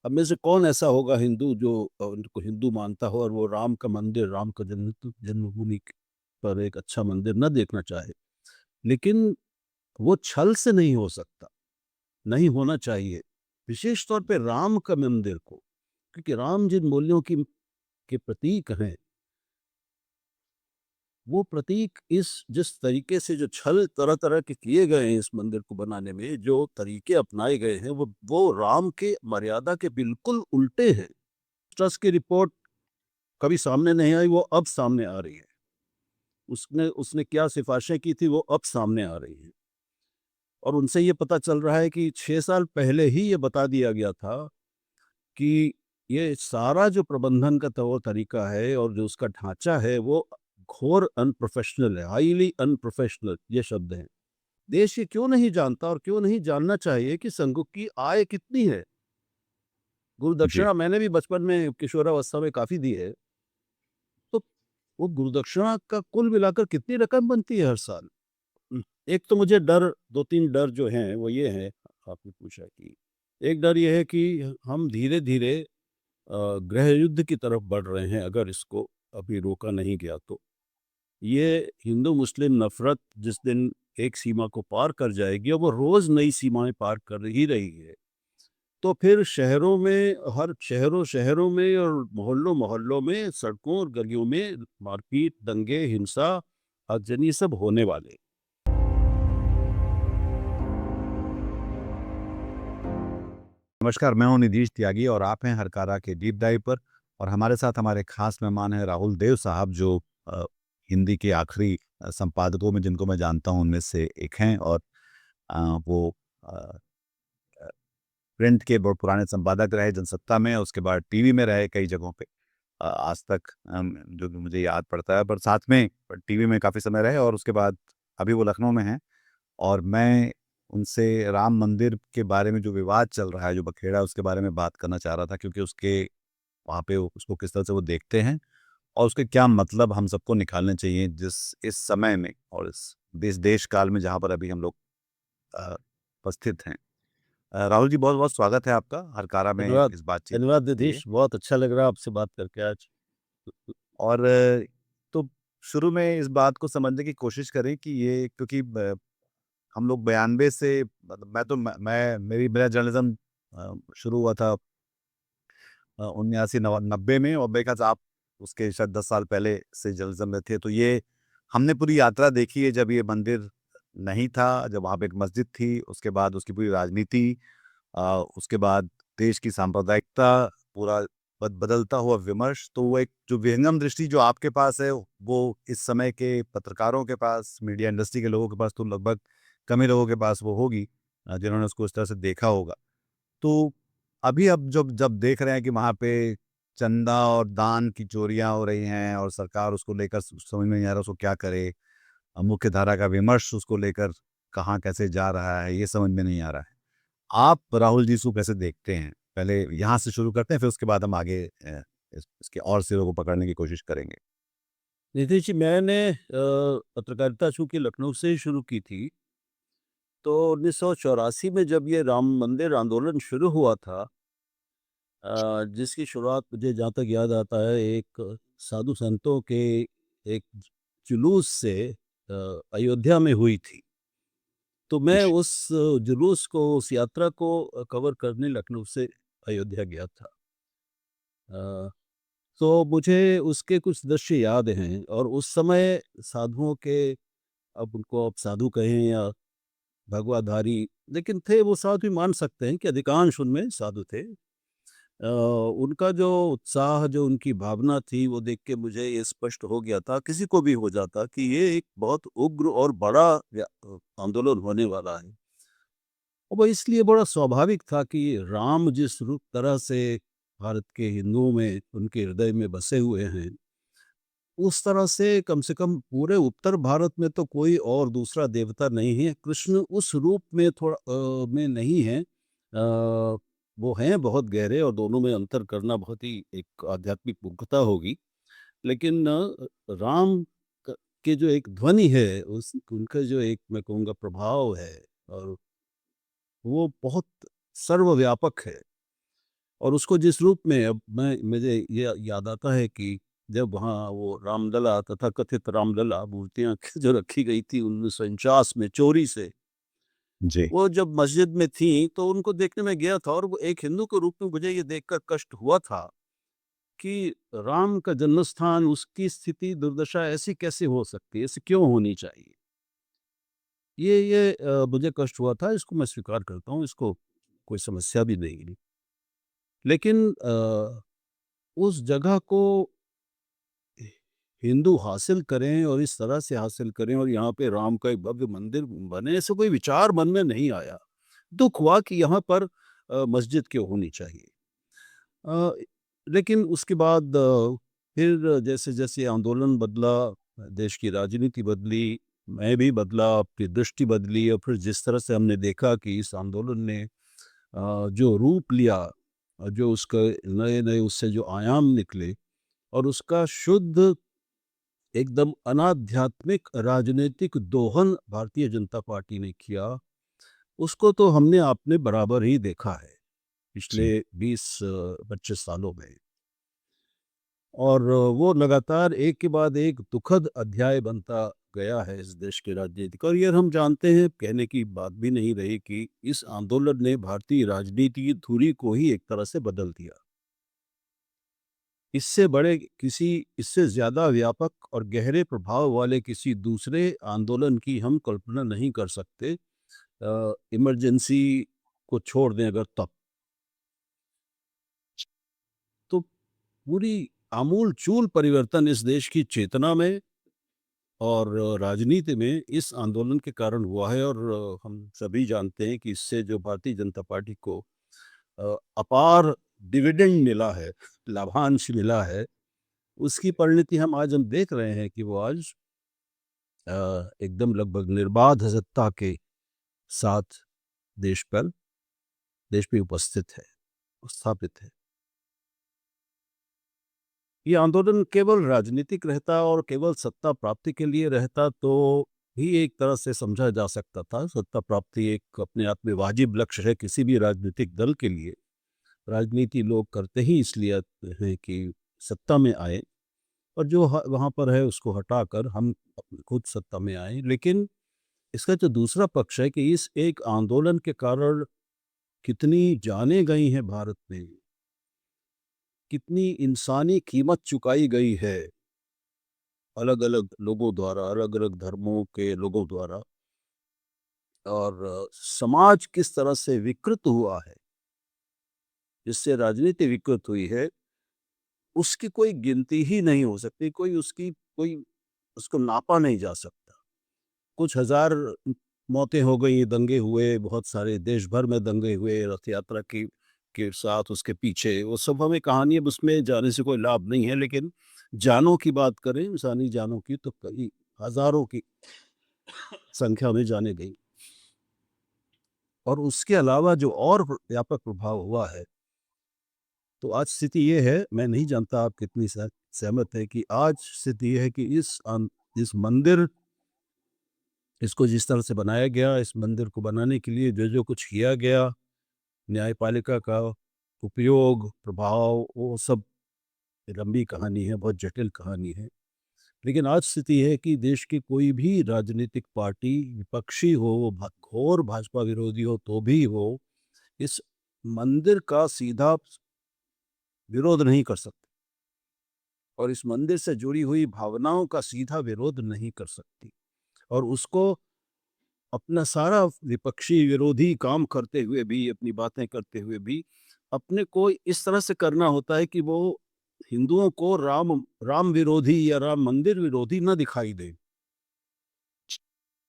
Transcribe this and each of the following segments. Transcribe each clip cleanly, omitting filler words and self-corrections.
अब में से कौन ऐसा होगा हिंदू जो उनको हिंदू मानता हो और वो राम का मंदिर, राम का जन्मभूमि पर एक अच्छा मंदिर न देखना चाहे। लेकिन वो छल से नहीं हो सकता, नहीं होना चाहिए। विशेष तौर पे राम का मंदिर को, क्योंकि राम जिन मूल्यों की के प्रतीक हैं, वो प्रतीक इस जिस तरीके से जो छल तरह-तरह के किए गए हैं इस मंदिर को बनाने में, जो तरीके अपनाए गए हैं, वो राम के मर्यादा के बिल्कुल उल्टे हैं। ट्रस्ट की रिपोर्ट कभी सामने नहीं आई, वो अब सामने आ रही है। उसने उसने क्या सिफ़ारिशें की थी, वो अब सामने आ रही हैं। और उनसे ये पता चल रहा है कि 6 साल पहले ही ये बता दिया गया था कि ये सारा जो प्रबंधन का तौर तरीका है और जो उसका ढाँचा है, वो घोर अनप्रोफ़ेशनल है, हाइली अनप्रोफ़ेशनल ये शब्द हैं। देश ये क्यों नहीं जानता और क्यों नहीं जानना चाहिए कि संघ की आय कितनी है? जी। गुरुदक्षिणा मैंने भी बचपन में किशोरावस्था में काफ़ी दी है, तो वो गुरुदक्षिणा का कुल मिलाकर कितनी रकम बनती है हर साल? एक तो मुझे डर 2-3 डर जो हैं वो ये हैं, आपने पूछा कि एक डर ये है कि हम धीरे-धीरे गृह युद्ध की तरफ बढ़ रहे हैं अगर इसको अभी रोका नहीं गया तो। ये हिंदू-मुस्लिम नफ़रत जिस दिन एक सीमा को पार कर जाएगी और वो रोज़ नई सीमाएँ पार कर ही रही है, तो फिर शहरों में हर शहरों-शहरों में और मोहल्लों-मोहल्लों में, सड़कों और गलियों में मारपीट, दंगे, हिंसा, आगजनी सब होने वाले। नमस्कार, मैं हूँ निधीश त्यागी और आप हैं हरकारा के डीप डाइव पर। और हमारे साथ हमारे खास मेहमान हैं राहुल देव साहब, जो हिंदी के आखिरी संपादकों में जिनको मैं जानता हूँ उनमें से एक हैं। और वो अ, प्रिंट के बहुत पुराने संपादक रहे जनसत्ता में, उसके बाद टीवी में रहे कई जगहों पे। आज तक जो कि मुझे याद पड़ता है, पर साथ में टीवी में काफ़ी समय रहे और उसके बाद अभी वो लखनऊ में हैं। और मैं उनसे राम मंदिर के बारे में जो विवाद चल रहा है, जो बखेड़ा है, उसके बारे में बात करना चाह रहा था, क्योंकि उसके वहाँ पे उसको किस तरह से वो देखते हैं और उसके क्या मतलब हम सबको निकालने चाहिए जिस इस समय में और इस देश काल में जहाँ पर अभी हम लोग उपस्थित हैं। राहुल जी, बहुत-बहुत स्वागत है आपका हरकारा में धन्यवाद। इस बातचीत धन्यवाद के लिए। निधीश, बहुत अच्छा लग रहा है आपसे बात करके आज। और तो शुरू में इस बात को समझने की कोशिश करें कि ये, क्योंकि हम लोग 92 से, मतलब मैं तो मैं मेरी मेरा जर्नलिज्म शुरू हुआ था 79-90 में, और मेरे ख्याल से आप उसके शायद 10 साल पहले से जर्नलिज्म में थे। तो ये हमने पूरी यात्रा देखी है, जब ये मंदिर नहीं था, जब वहाँ पे एक मस्जिद थी, उसके बाद उसकी पूरी राजनीति, उसके बाद देश की सांप्रदायिकता, पूरा बदलता हुआ विमर्श। तो वो एक जो विहंगम दृष्टि जो आपके पास है, वो इस समय के पत्रकारों के पास, मीडिया इंडस्ट्री के लोगों के पास तो लगभग कम ही लोगों के पास वो होगी, जिन्होंने उसको इस तरह से देखा होगा। तो अभी अब जब जब देख रहे हैं कि वहाँ पे चंदा और दान की चोरियाँ हो रही हैं और सरकार उसको लेकर समझ में नहीं आ रहा उसको क्या करे। मुख्य धारा का विमर्श उसको लेकर कहाँ कैसे जा रहा है, ये समझ में नहीं आ रहा है। आप राहुल जी इसको कैसे देखते हैं? पहले यहाँ से शुरू करते हैं, फिर उसके बाद हम आगे इसके और सिरों को पकड़ने की कोशिश करेंगे। निधीश जी, मैंने पत्रकारिता चूँकि लखनऊ से ही शुरू की थी, तो 1984 में जब ये राम मंदिर आंदोलन शुरू हुआ था, जिसकी शुरुआत मुझे जहाँ तक याद आता है एक साधु संतों के एक जुलूस से अयोध्या में हुई थी। तो मैं जी। उस जुलूस को, उस यात्रा को कवर करने लखनऊ से अयोध्या गया था। अ, तो मुझे उसके कुछ दृश्य याद हैं और उस समय साधुओं के, अब उनको आप साधु कहें या भगवाधारी, लेकिन थे वो साधु, मान सकते हैं कि अधिकांश उनमें साधु थे। उनका जो उत्साह, जो उनकी भावना थी, वो देख के मुझे ये स्पष्ट हो गया था, किसी को भी हो जाता, कि ये एक बहुत उग्र और बड़ा आंदोलन होने वाला है। और वो इसलिए बड़ा स्वाभाविक था कि राम जिस रूप तरह से भारत के हिंदुओं में, उनके हृदय में बसे हुए हैं, उस तरह से कम पूरे उत्तर भारत में तो कोई और दूसरा देवता नहीं है। कृष्ण उस रूप में थोड़ा में नहीं है। वो हैं बहुत गहरे और दोनों में अंतर करना बहुत ही एक आध्यात्मिक मूर्खता होगी। लेकिन राम के जो एक ध्वनि है, उस उनका जो एक मैं कहूँगा प्रभाव है, और वो बहुत सर्वव्यापक है। और उसको जिस रूप में अब मुझे ये याद आता है कि जब वहाँ वो रामलला, तथाकथित रामलला मूर्तियाँ जो रखी गई थी 1949 में चोरी से, जी। वो जब मस्जिद में थी तो उनको देखने में गया था, और वो एक हिंदू के रूप में मुझे ये देखकर कष्ट हुआ था कि राम का जन्मस्थान, उसकी स्थिति दुर्दशा ऐसी कैसे हो सकती है, ऐसी क्यों होनी चाहिए? मुझे कष्ट हुआ था, इसको मैं स्वीकार करता हूँ, इसको कोई समस्या भी नहीं है। लेकिन उस जगह को हिंदू हासिल करें और इस तरह से हासिल करें और यहाँ पे राम का एक भव्य मंदिर बने, ऐसा कोई विचार मन में नहीं आया। दुःख हुआ कि यहाँ पर मस्जिद क्यों होनी चाहिए। अ, लेकिन उसके बाद फिर जैसे-जैसे आंदोलन बदला, देश की राजनीति बदली, मैं भी बदला, आपकी दृष्टि बदली, और फिर जिस तरह से हमने देखा कि इस आंदोलन ने जो रूप लिया, जो उसका नए-नए उससे जो आयाम निकले, और उसका शुद्ध एकदम अनाध्यात्मिक राजनीतिक दोहन भारतीय जनता पार्टी ने किया, उसको तो हमने आपने बराबर ही देखा है पिछले जी। 20-25 सालों में। और वो लगातार एक के बाद एक दुखद अध्याय बनता गया है इस देश की राजनीति का, और ये हम जानते हैं, कहने की बात भी नहीं रही कि इस आंदोलन ने भारतीय राजनीति की धुरी को ही एक तरह से बदल दिया। इससे ज़्यादा व्यापक और गहरे प्रभाव वाले किसी दूसरे आंदोलन की हम कल्पना नहीं कर सकते, इमरजेंसी को छोड़ दें अगर तब। तो पूरी आमूल-चूल परिवर्तन इस देश की चेतना में और राजनीति में इस आंदोलन के कारण हुआ है, और हम सभी जानते हैं कि इससे जो भारतीय जनता पार्टी को अपार डिविडेंड मिला है, लाभांश मिला है, उसकी परिणति हम देख रहे हैं कि वो आज एकदम लगभग निर्बाध सत्ता के साथ देश पर देश पे उपस्थित है, स्थापित है। ये आंदोलन केवल राजनीतिक रहता और केवल सत्ता प्राप्ति के लिए रहता तो भी एक तरह से समझा जा सकता था। सत्ता प्राप्ति एक अपने आप में वाजिब लक्ष्य है किसी भी राजनीतिक दल के लिए। राजनीति लोग करते ही इसलिए हैं कि सत्ता में आए, और जो वहाँ पर है उसको हटाकर हम खुद सत्ता में आए। लेकिन इसका जो दूसरा पक्ष है कि इस एक आंदोलन के कारण कितनी जानें गई हैं भारत में, कितनी इंसानी कीमत चुकाई गई है अलग-अलग लोगों द्वारा, अलग-अलग धर्मों के लोगों द्वारा, और समाज किस तरह से विकृत हुआ है, जिससे राजनीति विकृत हुई है, उसकी कोई गिनती ही नहीं हो सकती, कोई उसको नापा नहीं जा सकता। कुछ हज़ार मौतें हो गई, दंगे हुए, बहुत सारे देश भर में दंगे हुए, रथ यात्रा की के साथ उसके पीछे, वो सब हमें कहानी, अब उसमें जाने से कोई लाभ नहीं है। लेकिन जानों की बात करें, इंसानी जानों की, तो कई हज़ारों की संख्या में जानें गई। और उसके अलावा जो और व्यापक प्रभाव हुआ है, तो आज स्थिति ये है, मैं नहीं जानता आप कितनी सहमत हैं, कि आज स्थिति ये है कि इस मंदिर, इसको जिस तरह से बनाया गया, इस मंदिर को बनाने के लिए जो-जो कुछ किया गया, न्यायपालिका का उपयोग, प्रभाव, वो सब लंबी कहानी है, बहुत जटिल कहानी है। लेकिन आज स्थिति है कि देश की कोई भी राजनीतिक पार्टी, विपक्षी हो, वो घोर भाजपा विरोधी हो तो भी हो, इस मंदिर का सीधा विरोध नहीं कर सकती, और इस मंदिर से जुड़ी हुई भावनाओं का सीधा विरोध नहीं कर सकती। और उसको अपना सारा विपक्षी विरोधी काम करते हुए भी, अपनी बातें करते हुए भी, अपने को इस तरह से करना होता है कि वो हिंदुओं को राम विरोधी या राम मंदिर विरोधी ना दिखाई दे।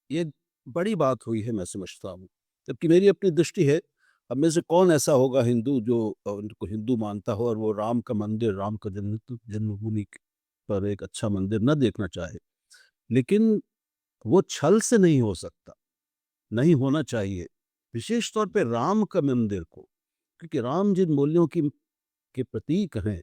ये बड़ी बात हुई है, मैं समझता हूँ। जबकि मेरी अपनी दृष्टि है, अब में से कौन ऐसा होगा हिंदू जो उनको हिंदू मानता हो और वो राम का मंदिर, राम का जन्मभूमि पर एक अच्छा मंदिर ना देखना चाहे। लेकिन वो छल से नहीं हो सकता, नहीं होना चाहिए। विशेष तौर पे राम का मंदिर को, क्योंकि राम जिन मूल्यों की के प्रतीक हैं,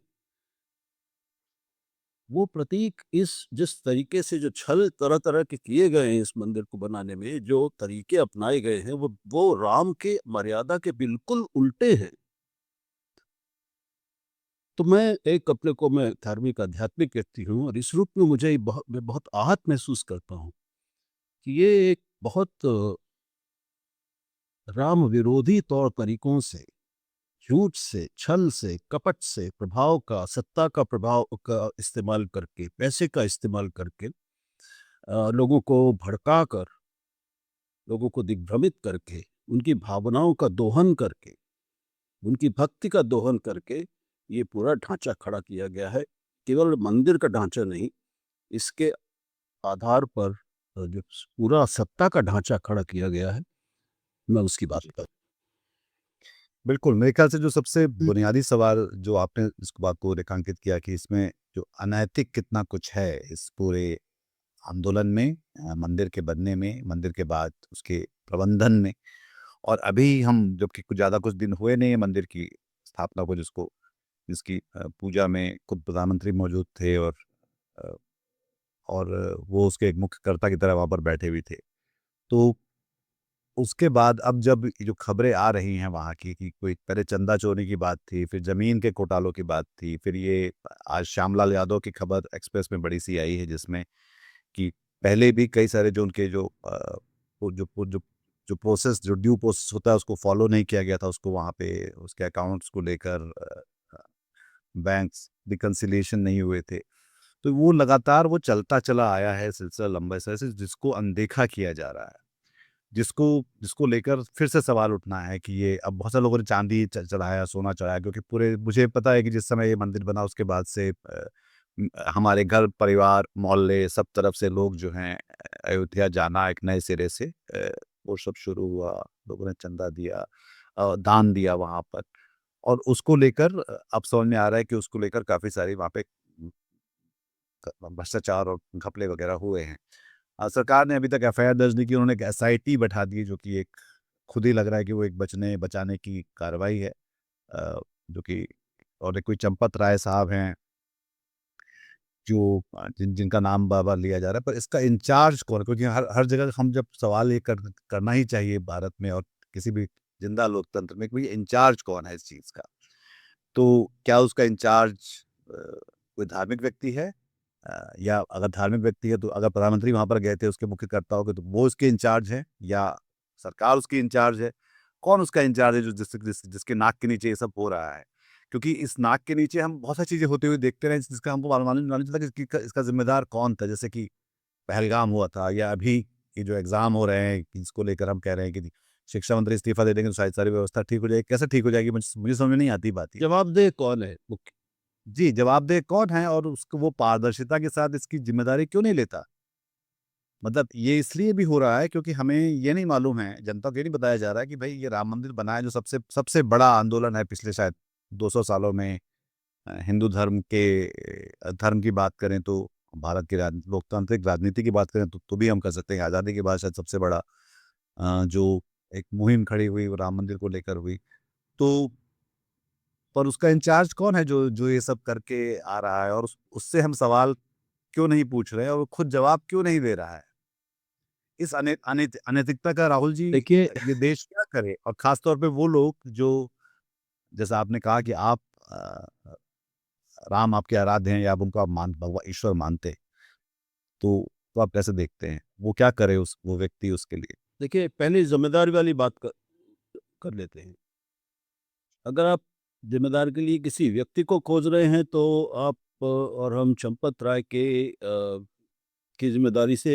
वो प्रतीक इस जिस तरीके से जो छल तरह-तरह के किए गए हैं इस मंदिर को बनाने में, जो तरीके अपनाए गए हैं, वो राम के मर्यादा के बिल्कुल उल्टे हैं। तो मैं धार्मिक आध्यात्मिक व्यक्ति हूँ और इस रूप में मैं बहुत आहत महसूस करता हूँ कि ये एक बहुत राम विरोधी तौर तरीकों से, झूठ से, छल से, कपट से, सत्ता का प्रभाव का इस्तेमाल करके, पैसे का इस्तेमाल करके लोगों को भड़काकर, लोगों को दिग्भ्रमित करके, उनकी भावनाओं का दोहन करके, उनकी भक्ति का दोहन करके ये पूरा ढांचा खड़ा किया गया है। केवल मंदिर का ढांचा नहीं, इसके आधार पर जो पूरा सत्ता का ढांचा खड़ा किया गया है, मैं उसकी बात जी। कर बिल्कुल, मेरे ख्याल से जो सबसे बुनियादी सवाल जो आपने इस बात को रेखांकित किया कि इसमें जो अनैतिक कितना कुछ है इस पूरे आंदोलन में, मंदिर के बनने में, मंदिर के बाद उसके प्रबंधन में, और अभी हम जबकि कुछ दिन हुए नहीं है मंदिर की स्थापना को, जिसकी पूजा में खुद प्रधानमंत्री मौजूद थे, अ, और वो उसके एक मुख्य कर्ता की तरह वहाँ पर बैठे भी थे। तो उसके बाद अब जब ये जो खबरें आ रही हैं वहाँ की कि कोई पहले चंदा चोरी की बात थी, फिर ज़मीन के घोटालों की बात थी, फिर ये आज श्यामलाल यादव की खबर एक्सप्रेस में बड़ी-सी आई है जिसमें कि पहले भी कई सारे जो उनके जो प्रोसेस, जो ड्यू प्रोसेस होता है उसको फॉलो नहीं किया गया था, उसको वहाँ पे उसके अकाउंट्स को लेकर बैंक्स रिकंसिलिएशन नहीं हुए थे। तो वो लगातार वो चलता चला आया है सिलसिला लंबे समय से, जिसको अनदेखा किया जा रहा है। जिसको जिसको लेकर फिर से सवाल उठना है कि ये अब बहुत सारे लोगों ने चांदी चढ़ाया, सोना चढ़ाया, क्योंकि पूरे मुझे पता है कि जिस समय ये मंदिर बना उसके बाद से हमारे घर परिवार मोहल्ले सब तरफ से लोग जो हैं अयोध्या जाना एक नए सिरे से वो सब शुरू हुआ। लोगों ने चंदा दिया, दान दिया वहाँ पर, और उसको लेकर अब समझ में आ रहा है कि उसको लेकर काफ़ी सारी वहाँ पे भ्रष्टाचार और घपले वगैरह हुए हैं। सरकार ने अभी तक एफआईआर दर्ज नहीं की, उन्होंने एक एसआईटी बैठा दी है, जो कि एक खुद ही लग रहा है कि वो एक बचने बचाने की कार्रवाई है, जो कि, और एक कोई चंपत राय साहब हैं जो जिनका नाम बार-बार लिया जा रहा है, पर इसका इंचार्ज कौन है? क्योंकि हर हर जगह हम जब सवाल ये करना ही चाहिए भारत में और किसी भी जिंदा लोकतंत्र में कि भई इंचार्ज कौन है इस चीज़ का? तो क्या उसका इंचार्ज अ, कोई धार्मिक व्यक्ति है? या अगर धार्मिक व्यक्ति है तो अगर प्रधानमंत्री वहाँ पर गए थे उसके मुख्यकर्ता हो गए तो वो उसके इंचार्ज हैं या सरकार उसकी इंचार्ज है? कौन उसका इंचार्ज है जो जिसके नाक के नीचे ये सब हो रहा है? क्योंकि इस नाक के नीचे हम बहुत सारी चीज़ें होते हुए देखते रहे जिसका हमको मालूम नहीं चलता कि इसका ज़िम्मेदार कौन था? जैसे कि पहलगाम हुआ था, या अभी ये जो एग्ज़ाम हो रहे हैं कि इसको लेकर हम कह रहे हैं कि शिक्षा मंत्री इस्तीफ़ा दे देंगे तो शायद सारी व्यवस्था ठीक हो जाएगी। कैसे ठीक हो जाएगी? मुझे समझ में नहीं आती बात ये। जवाबदेह कौन है मुख्य? जी, जवाबदेह कौन है और उसको वो पारदर्शिता के साथ इसकी ज़िम्मेदारी क्यों नहीं लेता? मतलब ये इसलिए भी हो रहा है क्योंकि हमें ये नहीं मालूम है, जनता को ये नहीं बताया जा रहा है कि भई ये राम मंदिर बना है जो सबसे सबसे बड़ा आंदोलन है पिछले शायद 200 सालों में। हिंदू धर्म की बात करें तो भारत की लोकतांत्रिक राजनीति की बात करें तो भी हम कर सकते हैं। आज़ादी के बाद शायद सबसे बड़ा जो एक मुहिम खड़ी हुई वो राम मंदिर को लेकर हुई। तो पर उसका इंचार्ज कौन है जो जो ये सब करके आ रहा है, और उससे हम सवाल क्यों नहीं पूछ रहे हैं और वो खुद जवाब क्यों नहीं दे रहा है? इस अनैतिकता का राहुल जी देखिए, ये देश क्या करे? और ख़ास तौर पे वो लोग जो, जैसा आपने कहा कि आप राम आपके आराध्य हैं या आप उनको आप भगवा ईश्वर मानते हैं, तो आप कैसे देखते हैं? वो क्या करे वो व्यक्ति उसके लिए? देखिए पहले ज़िम्मेदारी वाली बात कर लेते हैं। अगर आप ज़िम्मेदार के लिए किसी व्यक्ति को खोज रहे हैं तो आप और हम चंपत राय की ज़िम्मेदारी से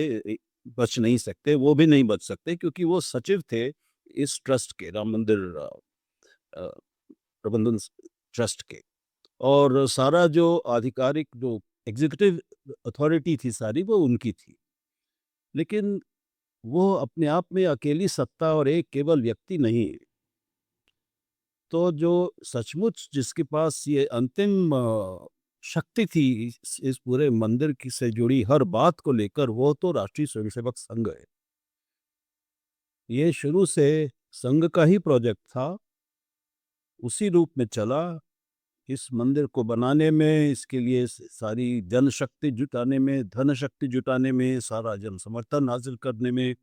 बच नहीं सकते, वो भी नहीं बच सकते क्योंकि वो सचिव थे इस ट्रस्ट के, राम मंदिर अ, प्रबंधन ट्रस्ट के। और सारा जो आधिकारिक जो एग्ज़ीक्यूटिव अथॉरिटी थी सारी वो उनकी थी। लेकिन वो अपने आप में अकेली सत्ता और एक केवल व्यक्ति नहीं है। तो जो सचमुच जिसके पास ये अंतिम शक्ति थी इस पूरे मंदिर की से जुड़ी हर बात को लेकर, वो तो राष्ट्रीय स्वयंसेवक संघ है। ये शुरू से संघ का ही प्रोजेक्ट था, उसी रूप में चला। इस मंदिर को बनाने में, इसके लिए सारी जनशक्ति जुटाने में, धन शक्ति जुटाने में, सारा जन समर्थन हासिल करने में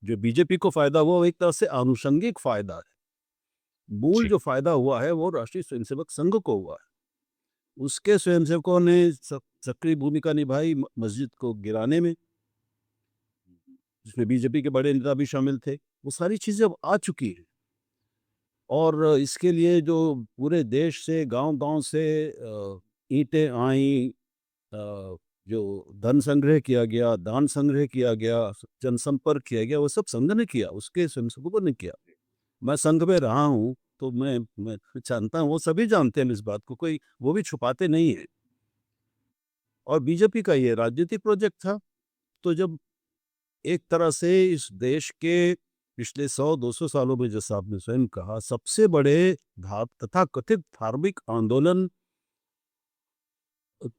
जो बीजेपी को फायदा हुआ वो एक तरह से आनुषंगिक फायदा है। मूल जी। जो फ़ायदा हुआ है वो राष्ट्रीय स्वयंसेवक संघ को हुआ है। उसके स्वयंसेवकों ने सक्रिय भूमिका निभाई मस्जिद को गिराने में, जिसमें बीजेपी के बड़े नेता भी शामिल थे। वो सारी चीज़ें अब आ चुकी हैं और इसके लिए जो पूरे देश से गाँव-गाँव से ईंटें आईं, अ, जो धन संग्रह किया गया, दान संग्रह किया गया, जनसंपर्क किया गया, वो सब संघ ने किया, उसके स्वयंसेवकों ने किया। मैं संघ में रहा हूँ, तो मैं जानता हूँ, वो सभी जानते हैं इस बात को, कोई वो भी छुपाते नहीं हैं। और बीजेपी का ये राजनीतिक प्रोजेक्ट था, तो जब एक तरह से इस देश के पिछले 100-200 सालों में, जैसा आपने स्वयं कहा, सबसे बड़े तथाकथित धार्मिक आंदोलन,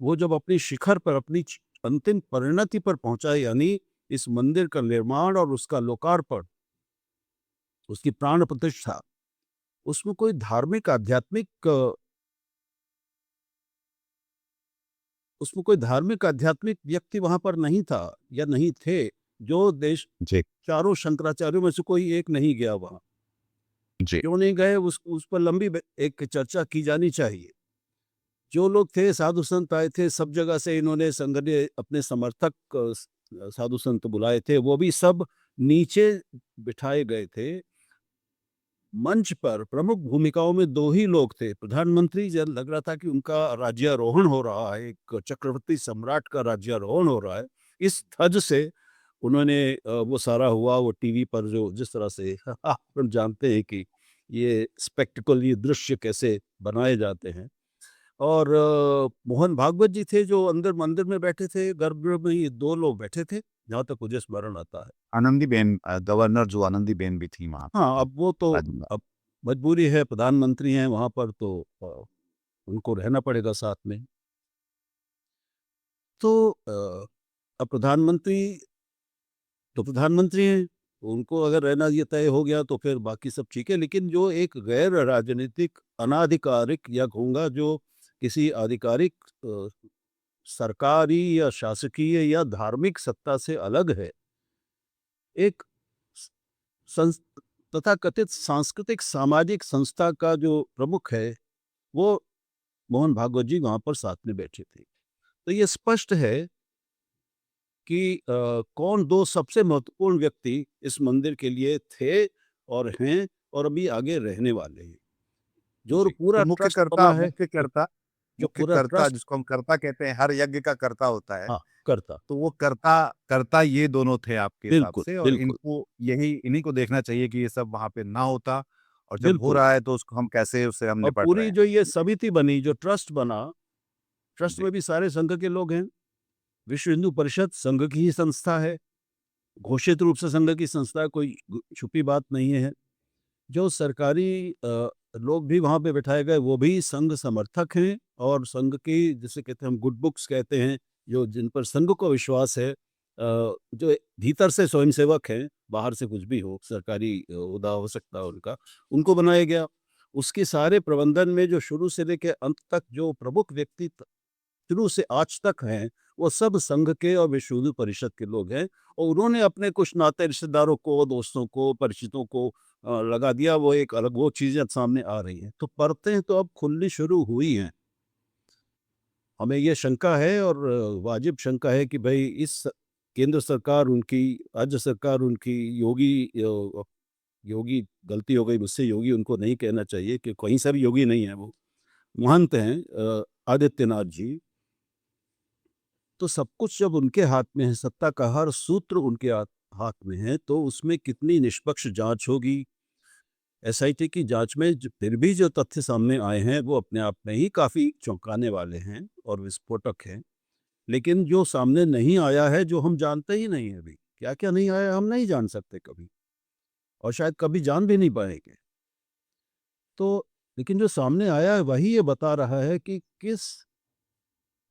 वो जब अपनी शिखर पर, अपनी अंतिम परिणति पर पहुंचा, यानी इस मंदिर का निर्माण और उसका लोकार्पण, उसकी प्राण प्रतिष्ठा, उसमें कोई धार्मिक आध्यात्मिक व्यक्ति वहां पर नहीं था या नहीं थे। जो देश जी, चारों शंकराचार्यों में से कोई एक नहीं गया वहां। जी, क्यों नहीं गए, उस पर लंबी एक चर्चा की जानी चाहिए। जो लोग थे, साधु संत आए थे सब जगह से, इन्होंने संघ ने अपने समर्थक साधु संत बुलाए थे, वो भी सब नीचे बिठाए गए थे। मंच पर प्रमुख भूमिकाओं में दो ही लोग थे। प्रधानमंत्री, जब लग रहा था कि उनका राज्यारोहण हो रहा है, एक चक्रवर्ती सम्राट का राज्यारोहण हो रहा है, इस ध्वज से उन्होंने वो सारा हुआ, वो टीवी पर जो जिस तरह से आप जानते हैं कि ये स्पेक्टिकल, ये दृश्य कैसे बनाए जाते हैं। और मोहन भागवत जी थे जो अंदर मंदिर में बैठे थे, गर्भगृह में ये 2 लोग बैठे थे, जहाँ तक मुझे स्मरण आता है। आनंदीबेन गवर्नर जो आनंदीबेन भी थी वहाँ हाँ, पे, अब वो तो, राजमहल। अब मजबूरी है, प्रधानमंत्री हैं वहाँ पर, तो उनको रहना पड़ेगा साथ में। तो अब प्रधानमंत्री तो प्रधानमंत्री हैं, उनको अगर रहना ये तय हो गया तो फिर बाकी सब ठीक है। लेकिन जो एक गैर राजनीतिक, अनाधिकारिक, या कहूँगा जो किसी आधिकारिक सरकारी या शासकीय या धार्मिक सत्ता से अलग है, एक स संस तथाकथित सांस्कृतिक सामाजिक संस्था का जो प्रमुख है, वो मोहन भागवत जी वहाँ पर साथ में बैठे थे। तो ये स्पष्ट है कि कौन 2 सबसे महत्वपूर्ण व्यक्ति इस मंदिर के लिए थे और हैं और अभी आगे रहने वाले हैं। जो जी, तो पूरा मुख्य ट्रस्ट कर्ता बना है, मुख्य जो कर्ता जो मुख्य पूरा कर्ता ट्रस्ट, जिसको हम कर्ता कहते हैं, हर यज्ञ का कर्ता होता है। हाँ, करता। तो वो कर्ता कर्ता ये दोनों थे आपके हिसाब बिल्कुल, से, और बिल्कुल, इनको यही इन्हीं को देखना चाहिए कि ये सब वहाँ पे ना होता, और जब हो बिल्कुल। रहा है तो उसको हम कैसे उससे हम और निपट रहे पूरी हैं। जो ये समिति बनी, जो ट्रस्ट बना, ट्रस्ट जी, में भी सारे संघ के लोग हैं। विश्व हिंदू परिषद संघ की ही संस्था है, घोषित रूप से संघ की संस्था है, कोई छुपी बात नहीं है। जो सरकारी लोग भी वहाँ पे बिठाए गए, वो भी संघ समर्थक हैं और संघ की, जिसे कहते हैं हम, गुड बुक्स कहते हैं, जो जिन पर संघ को विश्वास है, जो भीतर से स्वयंसेवक हैं, बाहर से कुछ भी हो, सरकारी ओहदा हो सकता है उनका, उनको बनाया गया। उसके सारे प्रबंधन में जो शुरू से लेके अंत तक जो प्रमुख व्यक्ति शुरू से आज तक हैं, वो सब संघ के और विश्व हिंदू परिषद के लोग हैं। और उन्होंने अपने कुछ नाते रिश्तेदारों को, दोस्तों को, परिचितों को लगा दिया, वो एक अलग वो चीज़ें अब सामने आ रही हैं। तो परतें तो अब खुलनी शुरू हुई हैं। हमें ये शंका है, और वाजिब शंका है, कि भई इस केंद्र सरकार उनकी, राज्य सरकार उनकी, योगी, गलती हो गई मुझसे, योगी उनको नहीं कहना चाहिए, कि कहीं से भी योगी नहीं है वो, महंत हैं आदित्यनाथ जी। तो सब कुछ जब उनके हाथ में है, सत्ता का हर सूत्र उनके हाथ में है, तो उसमें कितनी निष्पक्ष जांच होगी? एसआईटी की जांच में फिर भी जो तथ्य सामने आए हैं, वो अपने आप में ही काफ़ी चौंकाने वाले हैं और विस्फोटक हैं। लेकिन जो सामने नहीं आया है, जो हम जानते ही नहीं है अभी, क्या-क्या नहीं आया, हम नहीं जान सकते कभी, और शायद कभी जान भी नहीं पाएँगे। तो लेकिन जो सामने आया है, वही ये बता रहा है कि किस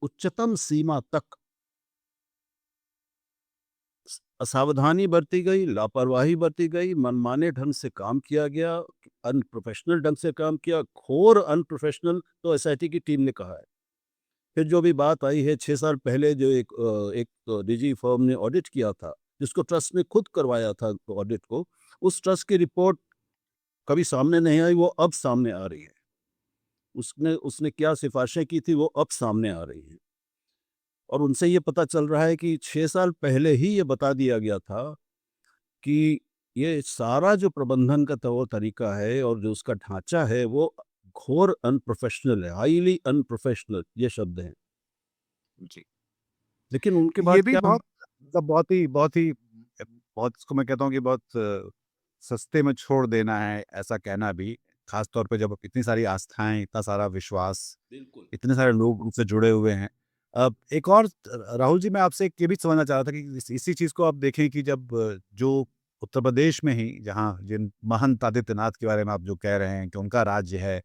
उच्चतम सीमा तक असावधानी बरती गई, लापरवाही बरती गई, मनमाने ढंग से काम किया गया, अनप्रोफेशनल ढंग से काम किया, घोर अनप्रोफेशनल, तो एसआईटी की टीम ने कहा है। फिर जो भी बात आई है 6 साल पहले, जो एक निजी फर्म ने ऑडिट किया था, जिसको ट्रस्ट ने खुद करवाया था ऑडिट को, उस ट्रस्ट की रिपोर्ट कभी सामने नहीं आई, वो अब सामने आ रही है। उसने उसने क्या सिफ़ारिशें की थी, वो अब सामने आ रही हैं। और उनसे ये पता चल रहा है कि 6 साल पहले ही ये बता दिया गया था कि ये सारा जो प्रबंधन का तौर तरीका है और जो उसका ढाँचा है, वो घोर अनप्रोफ़ेशनल है, हाइली अनप्रोफ़ेशनल, ये शब्द हैं। जी। लेकिन उनके ये बाद भी क्या बहुत मतलब बहुत इसको मैं कहता हूँ कि बहुत सस्ते में छोड़ देना है, ऐसा कहना भी, ख़ास तौर पे जब इतनी सारी आस्थाएँ, इतना सारा विश्वास, बिल्कुल। इतने सारे लोग उनसे जुड़े हुए हैं। अब एक और राहुल जी, मैं आपसे एक ये भी समझना चाह रहा था कि इसी चीज़ को आप देखें कि जब जो उत्तर प्रदेश में ही जहाँ जिन महंत आदित्यनाथ के बारे में आप जो कह रहे हैं कि उनका राज्य है,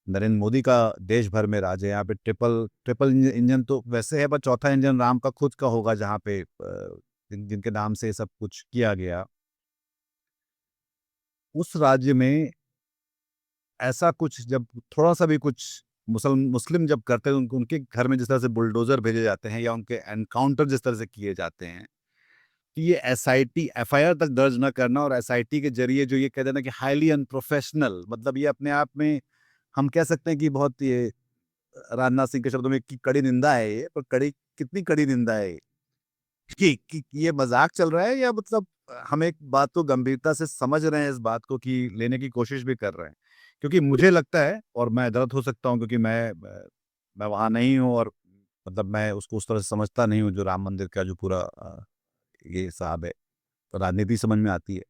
नरेंद्र मोदी का देश भर में राज है, यहाँ पे ट्रिपल ट्रिपल इंजन तो वैसे है, पर चौथा इंजन राम का खुद का होगा, जहाँ पे जिनके नाम से सब कुछ किया गया। उस राज्य में ऐसा कुछ जब थोड़ा-सा भी कुछ मुस्लिम जब करते हैं, उनके घर में जिस तरह से बुलडोज़र भेजे जाते हैं या उनके एनकाउंटर जिस तरह से किए जाते हैं, कि ये एसआईटी एफआईआर तक दर्ज ना करना और एसआईटी के ज़रिए जो ये कह देना कि हाइली अनप्रोफेशनल, मतलब ये अपने आप में हम कह सकते हैं कि बहुत ये राजनाथ सिंह के शब्दों में कि कड़ी निंदा है ये, पर कड़ी कितनी कड़ी निंदा है ये? कि ये मज़ाक चल रहा है या मतलब हम एक बात को गंभीरता से समझ रहे हैं, इस बात को कि लेने की कोशिश भी कर रहे हैं? क्योंकि मुझे लगता है, और मैं गलत हो सकता हूँ क्योंकि मैं वहाँ नहीं हूँ और मतलब मैं उसको उस तरह से समझता नहीं हूँ, जो राम मंदिर का जो पूरा ये हिसाब है, तो राजनीति समझ में आती है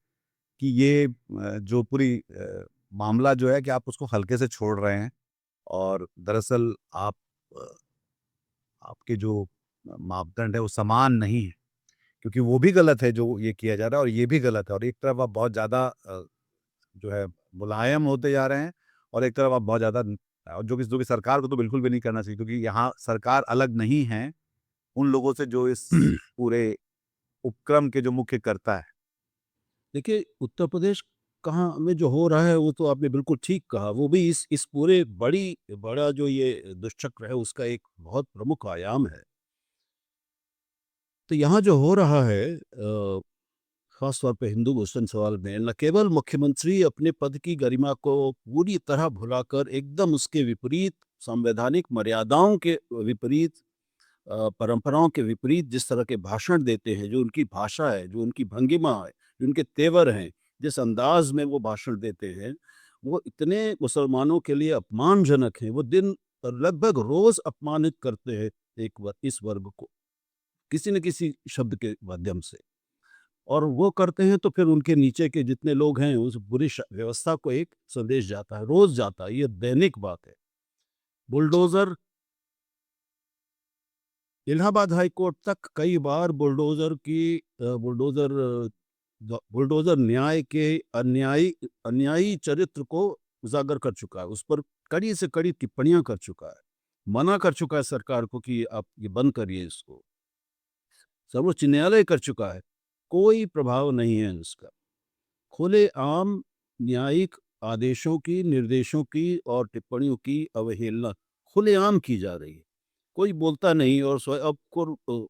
कि ये जो पूरी मामला जो है कि आप उसको हल्के से छोड़ रहे हैं और दरअसल अ, आपके जो मापदंड है वो समान नहीं है। क्योंकि वो भी गलत है जो ये किया जा रहा है और ये भी गलत है, और एक तरफ आप बहुत ज़्यादा जो है मुलायम होते जा रहे हैं और एक तरफ आप बहुत ज़्यादा और जो कि सरकार को तो बिल्कुल भी नहीं करना चाहिए, क्योंकि यहाँ सरकार अलग नहीं है उन लोगों से जो इस पूरे उपक्रम के जो मुख्य कर्ता है। देखिए, उत्तर प्रदेश कहाँ में जो हो रहा है, वो तो आपने बिल्कुल ठीक कहा। वो भी इस पूरे बड़ा जो ये दुष्चक्र है, उसका एक बहुत प्रमुख आयाम है। तो यहाँ जो हो रहा है ख़ास तौर पे हिंदू मुस्लिम सवाल में, न केवल मुख्यमंत्री अपने पद की गरिमा को पूरी तरह भुलाकर एकदम उसके विपरीत, संवैधानिक मर्यादाओं के विपरीत, परंपराओं के विपरीत जिस तरह के भाषण देते हैं, जो उनकी भाषा है, जो उनकी भंगिमा है, जो उनके तेवर हैं, जिस अंदाज में वो भाषण देते हैं, वो इतने मुसलमानों के लिए अपमानजनक हैं। वो दिन लगभग रोज़ अपमानित करते हैं इस वर्ग को, किसी न किसी शब्द के माध्यम से। और वो करते हैं तो फिर उनके नीचे के जितने लोग हैं, उस पूरी व्यवस्था को एक संदेश जाता है, रोज़ जाता है, ये दैनिक बात है। बुलडोज़र इलाहाबाद हाई कोर्ट तक कई बार बुलडोज़र न्याय के अन्यायी चरित्र को उजागर कर चुका है। उस पर कड़ी से कड़ी टिप्पणियाँ कर चुका है। मना कर चुका है सरकार को कि आप ये बंद करिए इसको। सर्वोच्च न्यायालय कर चुका है। कोई प्रभाव नहीं है उसका। खुलेआम न्यायिक आदेशों की, निर्देशों की और टिप्पणियों की अवहेलना खुलेआम की जा रही है। कोई बोलता नहीं और अब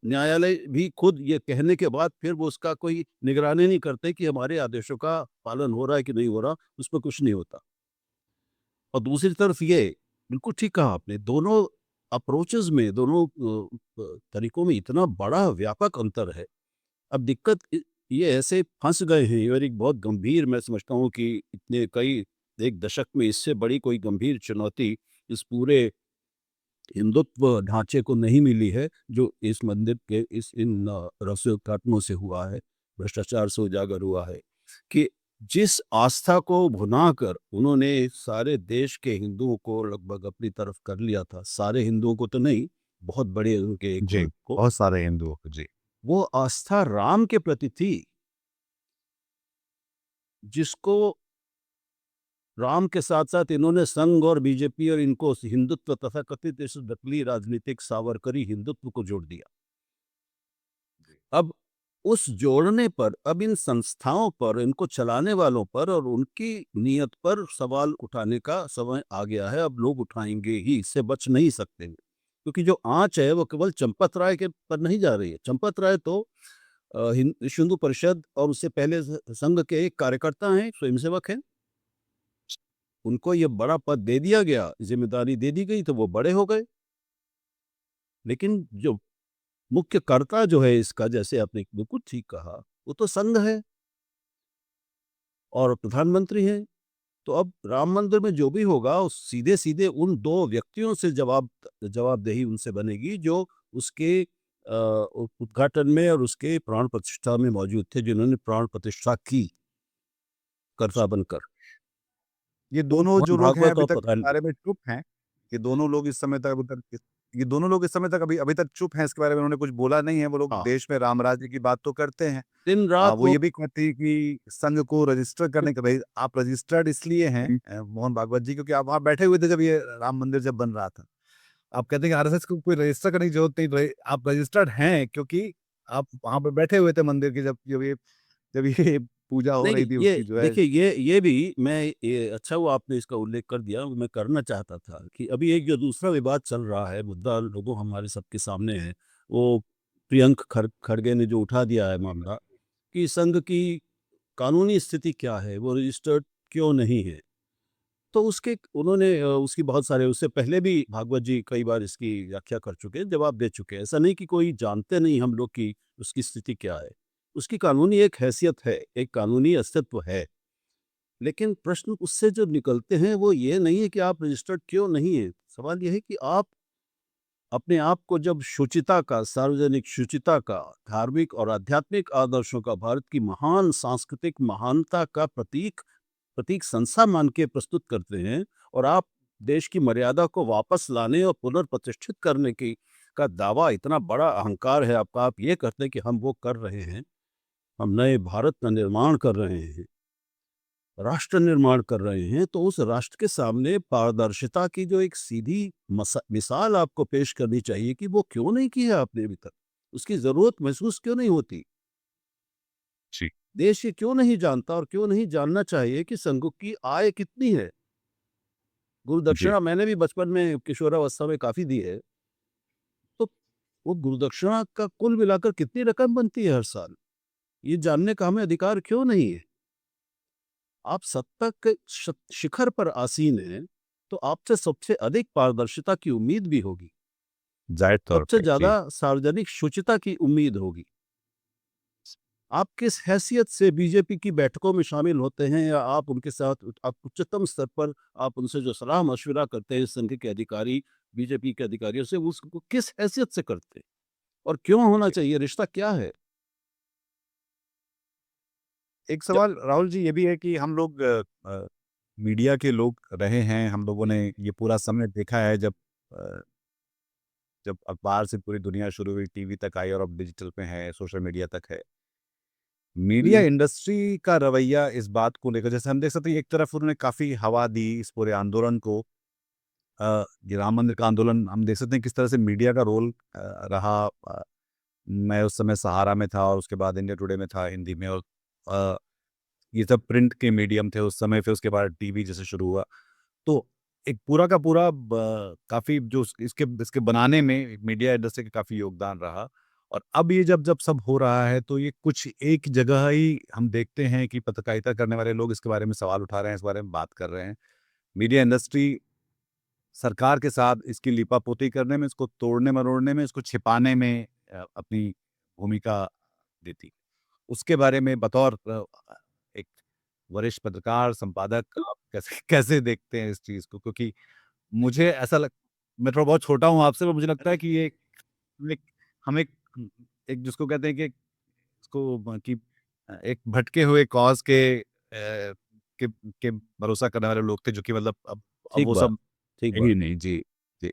न्यायालय भी खुद ये कहने के बाद फिर वो उसका कोई निगरानी नहीं करते कि हमारे आदेशों का पालन हो रहा है कि नहीं हो रहा, उस पर कुछ नहीं होता। और दूसरी तरफ ये, बिल्कुल ठीक कहा आपने, दोनों अप्रोचेज़ में, दोनों तरीकों में इतना बड़ा व्यापक अंतर है। अब दिक्कत ये ऐसे फँस गए हैं और एक बहुत गंभीर, मैं समझता हूँ कि इतने कई एक दशक में इससे बड़ी कोई गंभीर चुनौती इस पूरे हिंदुत्व ढांचे को नहीं मिली है, जो इस मंदिर के इन रहस्योद्घाटनों से हुआ है, भ्रष्टाचार से उजागर हुआ है, कि जिस आस्था को भुनाकर उन्होंने सारे देश के हिंदुओं को लगभग अपनी तरफ कर लिया था, सारे हिंदुओं को तो नहीं, बहुत बड़े उनके एक जी, वर्ग को, बहुत सारे हिंदुओं को। जी। वो आस्था राम के प्रति थी, जिसको राम के साथ-साथ इन्होंने संघ और बीजेपी और इनको हिंदुत्व तथाकथित इस नकली राजनीतिक सावरकरी हिंदुत्व को जोड़ दिया। अब उस जोड़ने पर, अब इन संस्थाओं पर, इनको चलाने वालों पर और उनकी नीयत पर सवाल उठाने का समय आ गया है। अब लोग उठाएँगे ही, इससे बच नहीं सकते। क्योंकि जो आँच है वो केवल चंपत राय के पर नहीं जा रही है। चंपत राय तो विश्व हिंदू परिषद और उससे पहले संघ के एक कार्यकर्ता हैं, स्वयंसेवक हैं। उनको ये बड़ा पद दे दिया गया, ज़िम्मेदारी दे दी गई तो वो बड़े हो गए। लेकिन जो मुख्य कर्ता जो है इसका, जैसे आपने बिल्कुल ठीक कहा, वो तो संघ है और प्रधानमंत्री हैं। तो अब राम मंदिर में जो भी होगा वो सीधे-सीधे उन 2 व्यक्तियों से जवाबदेही उनसे बनेगी जो उसके उद्घाटन में और उसके प्राण प्रतिष्ठा में मौजूद थे, जिन्होंने प्राण प्रतिष्ठा की कर्ता बनकर। ये तो दोनों जो मोहन लोग हैं भागवत अभी और तक इस प्रधान बारे में चुप हैं। ये दोनों लोग इस समय तक ये दोनों लोग इस समय तक अभी अभी तक चुप हैं, इसके बारे में उन्होंने कुछ बोला नहीं है। वो लोग हाँ, देश में राम राज्य की बात तो करते हैं। दिन-रात वो वो ये भी कहते हैं कि संघ को रजिस्टर करने के भाई आप रजिस्टर्ड इसलिए हैं मोहन भागवत जी, क्योंकि आप वहाँ बैठे हुए थे जब ये राम मंदिर जब बन रहा था। आप कहते हैं कि आरएसएस को कोई रजिस्टर करने की ज़रूरत नहीं, आप रजिस्टर्ड हैं क्योंकि आप वहाँ पे बैठे हुए थे मंदिर की जब ये पूजा हो नहीं, रही थी ये उसकी जो है। देखिए ये भी मैं ये अच्छा हुआ आपने इसका उल्लेख कर दिया, मैं करना चाहता था कि अभी एक जो दूसरा विवाद चल रहा है, मुद्दा लोगों हमारे सबके सामने है, वो प्रियंक खरगे ने जो उठा दिया है मामला कि संघ की कानूनी स्थिति क्या है, वो रजिस्टर्ड क्यों नहीं है? तो उसके उन्होंने उसकी बहुत सारे उससे पहले भी भागवत जी कई बार इसकी व्याख्या कर चुके हैं, जवाब दे चुके हैं। ऐसा नहीं कि कोई जानते नहीं हम लोग कि उसकी स्थिति क्या है। उसकी कानूनी एक हैसियत है, एक कानूनी अस्तित्व है। लेकिन प्रश्न उससे जो निकलते हैं वो ये नहीं है कि आप रजिस्टर्ड क्यों नहीं हैं? सवाल ये है कि आप अपने आप को जब शुचिता का, सार्वजनिक शुचिता का, धार्मिक और आध्यात्मिक आदर्शों का, भारत की महान सांस्कृतिक महानता का प्रतीक प्रतीक संस्था मान के प्रस्तुत करते हैं और आप देश की मर्यादा को वापस लाने और पुनर्प्रतिष्ठित करने की का दावा, इतना बड़ा अहंकार है आपका, आप ये कहते हैं कि हम वो कर रहे हैं, हम नए भारत का निर्माण कर रहे हैं, राष्ट्र निर्माण कर रहे हैं, तो उस राष्ट्र के सामने पारदर्शिता की जो एक सीधी मिसाल आपको पेश करनी चाहिए कि वो क्यों नहीं की है आपने अभी तक, उसकी जरूरत महसूस क्यों नहीं होती, जी। देश ये क्यों नहीं जानता और क्यों नहीं जानना चाहिए कि संघ की आय कितनी है। जी। गुरुदक्षिणा मैंने भी बचपन में किशोरावस्था में काफ़ी दी है, तो वो गुरुदक्षिणा का कुल मिलाकर कितनी रकम बनती है हर साल? ये जानने का हमें अधिकार क्यों नहीं है? आप सत्ता के शिखर पर आसीन हैं, तो आपसे सबसे अधिक पारदर्शिता की उम्मीद भी होगी, जाहिर तौर सबसे पे। जी। ज़्यादा सार्वजनिक शुचिता की उम्मीद होगी। आप किस हैसियत से बीजेपी की बैठकों में शामिल होते हैं या आप उनके साथ आप उच्चतम स्तर पर आप उनसे जो सलाह-मशविरा करते हैं संघ के अधिकारी, बीजेपी के अधिकारियों से, उसको किस हैसियत से करते हैं? और क्यों होना जी। चाहिए? रिश्ता क्या है? एक ज सवाल राहुल जी ये भी है कि हम लोग मीडिया के लोग रहे हैं, हम लोगों ने ये पूरा समय देखा है अ, जब अखबार से पूरी दुनिया शुरू हुई, टीवी तक आई और अब डिजिटल पे है, सोशल मीडिया तक है। मीडिया हुँ, इंडस्ट्री का रवैया इस बात को लेकर जैसे हम देख सकते हैं, एक तरफ उन्होंने काफ़ी हवा दी इस पूरे आंदोलन को। ये राम मंदिर का आंदोलन हम देख सकते हैं किस तरह से मीडिया का रोल रहा। मैं उस समय सहारा में था और उसके बाद इंडिया टुडे में था हिंदी में, और अ, ये सब प्रिंट के मीडियम थे उस समय, फिर उसके बाद टीवी जैसे शुरू हुआ। तो एक पूरा का पूरा काफ़ी जो इसके इसके बनाने में मीडिया इंडस्ट्री का काफ़ी योगदान रहा। और अब ये जब सब हो रहा है तो ये कुछ एक जगह ही हम देखते हैं कि पत्रकारिता करने वाले लोग इसके बारे में सवाल उठा रहे हैं, इस बारे में बात कर रहे हैं। मीडिया इंडस्ट्री सरकार के साथ इसकी लीपापोती करने में, इसको तोड़ने-मरोड़ने में, इसको छिपाने में अपनी भूमिका देती। उसके बारे में बतौर एक वरिष्ठ पत्रकार, संपादक आप कैसे कैसे देखते हैं इस चीज़ को? क्योंकि मुझे ऐसा लग मैं थोड़ा बहुत छोटा हूँ आपसे, पर मुझे लगता है कि ये एक हम एक एक जिसको कहते हैं कि इसको एक भटके हुए कॉज़ के भरोसा करने वाले लोग थे, जो कि मतलब अब ठीक वो बात, सब ठीक है बात। ही नहीं। जी, जी,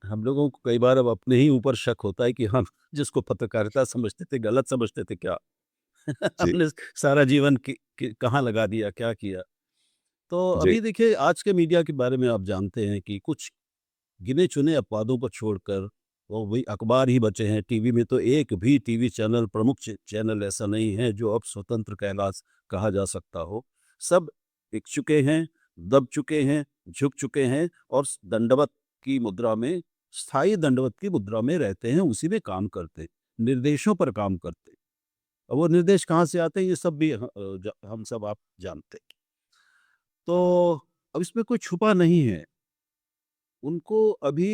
हम लोगों को कई बार अब अपने ही ऊपर शक होता है कि हम जिसको पत्रकारिता समझते थे, गलत समझते थे क्या? जी, हमने सारा जीवन कहाँ लगा दिया, क्या किया? तो जी, अभी देखिए आज के मीडिया के बारे में आप जानते हैं कि कुछ गिने-चुने अपवादों को छोड़कर वो वही अखबार ही बचे हैं। टीवी में तो एक भी टीवी चैनल, प्रमुख चैनल ऐसा नहीं है जो अब स्वतंत्र कहा जा सकता हो। सब बिक चुके हैं, दब चुके हैं, झुक चुके हैं और दंडवत की मुद्रा में, स्थायी दंडवत की मुद्रा में रहते हैं, उसी में काम करते हैं, निर्देशों पर काम करते हैं। अब वो निर्देश कहाँ से आते हैं ये सब भी हम सब आप जानते हैं। तो अब इसमें कोई छुपा नहीं है। उनको अभी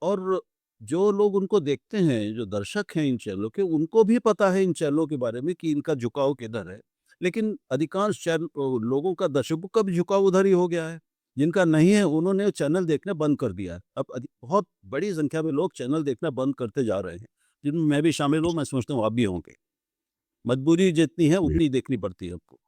और जो लोग उनको देखते हैं, जो दर्शक हैं इन चैनलों के, उनको भी पता है इन चैनलों के बारे में कि इनका झुकाव किधर है। लेकिन अधिकांश लोगों का, दर्शकों का भी झुकाव उधर ही हो गया है। जिनका नहीं है, उन्होंने चैनल देखना बंद कर दिया है। अब बहुत बड़ी संख्या में लोग चैनल देखना बंद करते जा रहे हैं, जिनमें मैं भी शामिल हूँ, मैं समझता हूँ आप भी होंगे। मजबूरी जितनी है, जी, उतनी देखनी पड़ती है आपको।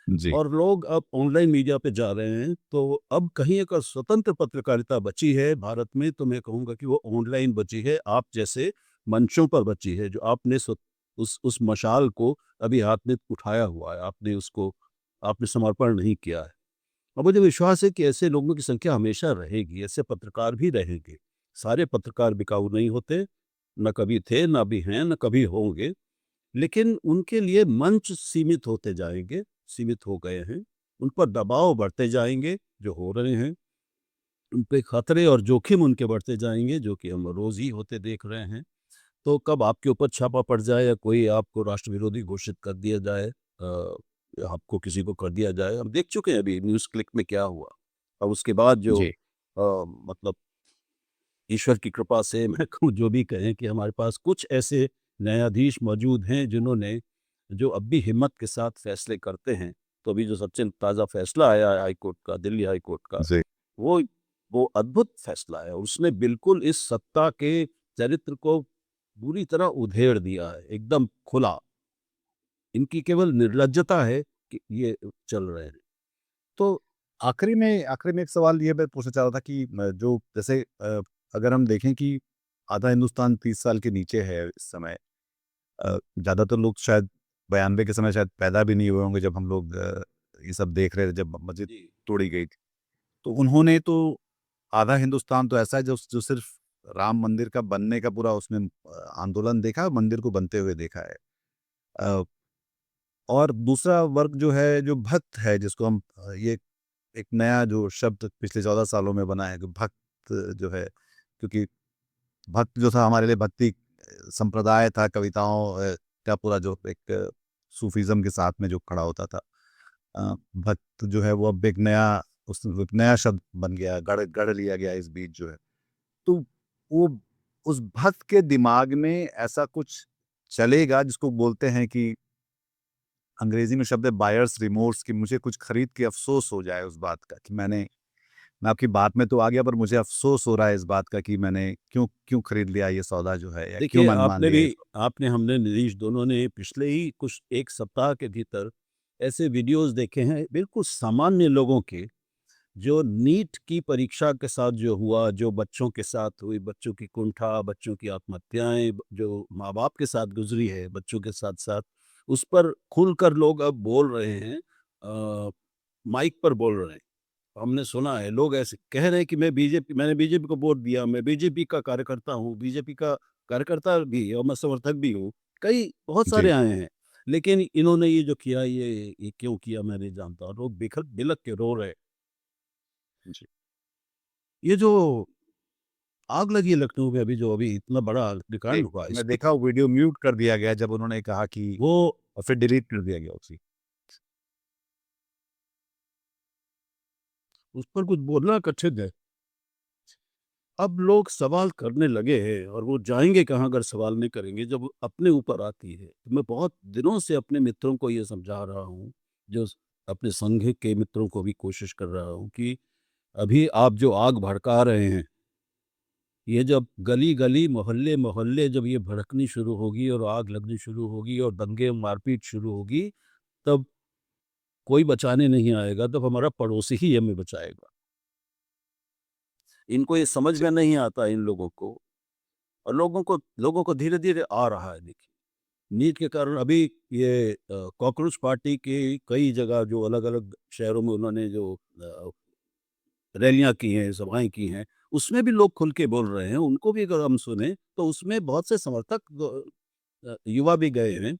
जी, और लोग अब ऑनलाइन मीडिया पे जा रहे हैं, तो अब कहीं अगर स्वतंत्र पत्रकारिता बची है भारत में, तो मैं कहूँगा कि वो ऑनलाइन बची है, आप जैसे मंचों पर बची है, जो आपने उस मशाल को अभी हाथ में उठाया हुआ है, आपने समर्पण नहीं किया है। और मुझे विश्वास है कि ऐसे लोगों की संख्या हमेशा रहेगी, ऐसे पत्रकार भी रहेंगे। सारे पत्रकार बिकाऊ नहीं होते, न कभी थे, न अभी हैं, न कभी होंगे। लेकिन उनके लिए मंच सीमित होते जाएँगे, सीमित हो गए हैं। उन पर दबाव बढ़ते जाएँगे, जो हो रहे हैं। उन पे खतरे और जोखिम उनके बढ़ते जाएँगे, जो कि हम रोज़ ही होते देख रहे हैं। तो कब आपके ऊपर छापा पड़ जाए या कोई आपको राष्ट्र विरोधी घोषित कर दिया जाए, या आपको किसी को कर दिया जाए, हम देख चुके हैं अभी न्यूज़ क्लिक में क्या हुआ। और उसके बाद जो जी, मतलब ईश्वर की कृपा से मैं कहूँ, जो भी कहें, कि हमारे पास कुछ ऐसे न्यायाधीश मौजूद हैं जिन्होंने, जो अब भी हिम्मत के साथ फैसले करते हैं। तो अभी जो सबसे ताज़ा फैसला आया है हाई कोर्ट का, दिल्ली हाई कोर्ट का, जी। वो वो अद्भुत फैसला है। उसने बिल्कुल इस सत्ता के चरित्र को पूरी तरह उधेड़ दिया है, एकदम खुला। इनकी केवल निर्लज्जता है कि ये चल रहे हैं। तो आखिरी में एक सवाल ये मैं पूछना चाह रहा था कि जो जैसे अगर हम देखें कि आधा हिंदुस्तान 30 साल के नीचे है इस समय। ज़्यादातर लोग शायद 92 के समय शायद पैदा भी नहीं हुए होंगे जब हम लोग ये सब देख रहे थे जब मस्जिद जी, तोड़ी गई थी। तो उन्होंने तो आधा हिंदुस्तान तो ऐसा है जो सिर्फ़ राम मंदिर का बनने का पूरा उसमें आंदोलन देखा है, मंदिर को बनते हुए देखा है। अ, और दूसरा वर्ग जो है, जो भक्त है जिसको हम ये एक नया जो शब्द पिछले 14 सालों में बना है कि भक्त जो है, क्योंकि भक्त जो था हमारे लिए भक्ति संप्रदाय था, कविताओं का पूरा जो एक सूफीज़्म के साथ में जो खड़ा होता था। भक्त जो है वो अब एक नया शब्द बन गया, गढ़ गढ़ लिया गया इस बीच जो है। तो वो उस भक्त के दिमाग में ऐसा कुछ चलेगा जिसको बोलते हैं कि अंग्रेज़ी में शब्द है बायर्स रिमोर्स, कि मुझे कुछ खरीद के अफ़सोस हो जाए उस बात का कि मैं आपकी बात में तो आ गया पर मुझे अफ़सोस हो रहा है इस बात का कि मैंने क्यों क्यों खरीद लिया ये सौदा जो है, या क्यों देखिए, मैंने मान लिया ये सौदा। हमने नीतीश दोनों ने पिछले ही कुछ 1 सप्ताह के भीतर ऐसे वीडियोज़ देखे हैं, बिल्कुल सामान्य लोगों के, जो नीट की परीक्षा के साथ जो हुआ, जो बच्चों के साथ हुई, बच्चों की कुंठा, बच्चों की आत्महत्याएँ, जो माँ-बाप के साथ गुज़री है, बच्चों के साथ-साथ, उस पर खुलकर लोग अब बोल रहे हैं, माइक पर बोल रहे हैं। हमने सुना है, लोग ऐसे कह रहे हैं कि मैंने बीजेपी को वोट दिया, मैं बीजेपी का कार्यकर्ता हूँ, बीजेपी का कार्यकर्ता भी और मैं समर्थक भी हूँ। कई बहुत सारे जी, आए हैं, लेकिन इन्होंने ये जो किया, ये क्यों किया मैं नहीं जानता। लोग बिलख के रो रहे हैं। जी। ये जो आग लगी है लखनऊ में, अभी इतना बड़ा जी, अग्निकांड हुआ, मैंने इसमें देखा वो वीडियो म्यूट कर दिया गया जब उन्होंने कहा कि वो और फिर डिलीट कर दिया गया उसी। उस पर कुछ बोलना कठिन है। अब लोग सवाल करने लगे हैं, और वो जाएँगे कहाँ अगर सवाल नहीं करेंगे, जब अपने ऊपर आती है। तो मैं बहुत दिनों से अपने मित्रों को ये समझा रहा हूँ, जो अपने संघ के मित्रों को भी कोशिश कर रहा हूँ, कि अभी आप जो आग भड़का रहे हैं, ये जब गली-गली, मोहल्ले-मोहल्ले जब ये भड़कनी शुरू होगी और आग लगनी शुरू होगी और दंगे मारपीट शुरू होगी, तब कोई बचाने नहीं आएगा, तब हमारा पड़ोसी ही हमें बचाएगा। इनको ये समझ जी, में नहीं आता, इन लोगों को। और लोगों को धीरे-धीरे आ रहा है, देखिए। नीट के कारण अभी ये कॉकरोच पार्टी की कई जगह, जो अलग-अलग शहरों में उन्होंने जो रैलियाँ की हैं, सभाएँ की हैं, उसमें भी लोग खुल के बोल रहे हैं। उनको भी अगर हम सुनें, तो उसमें बहुत से समर्थक युवा भी गए हैं,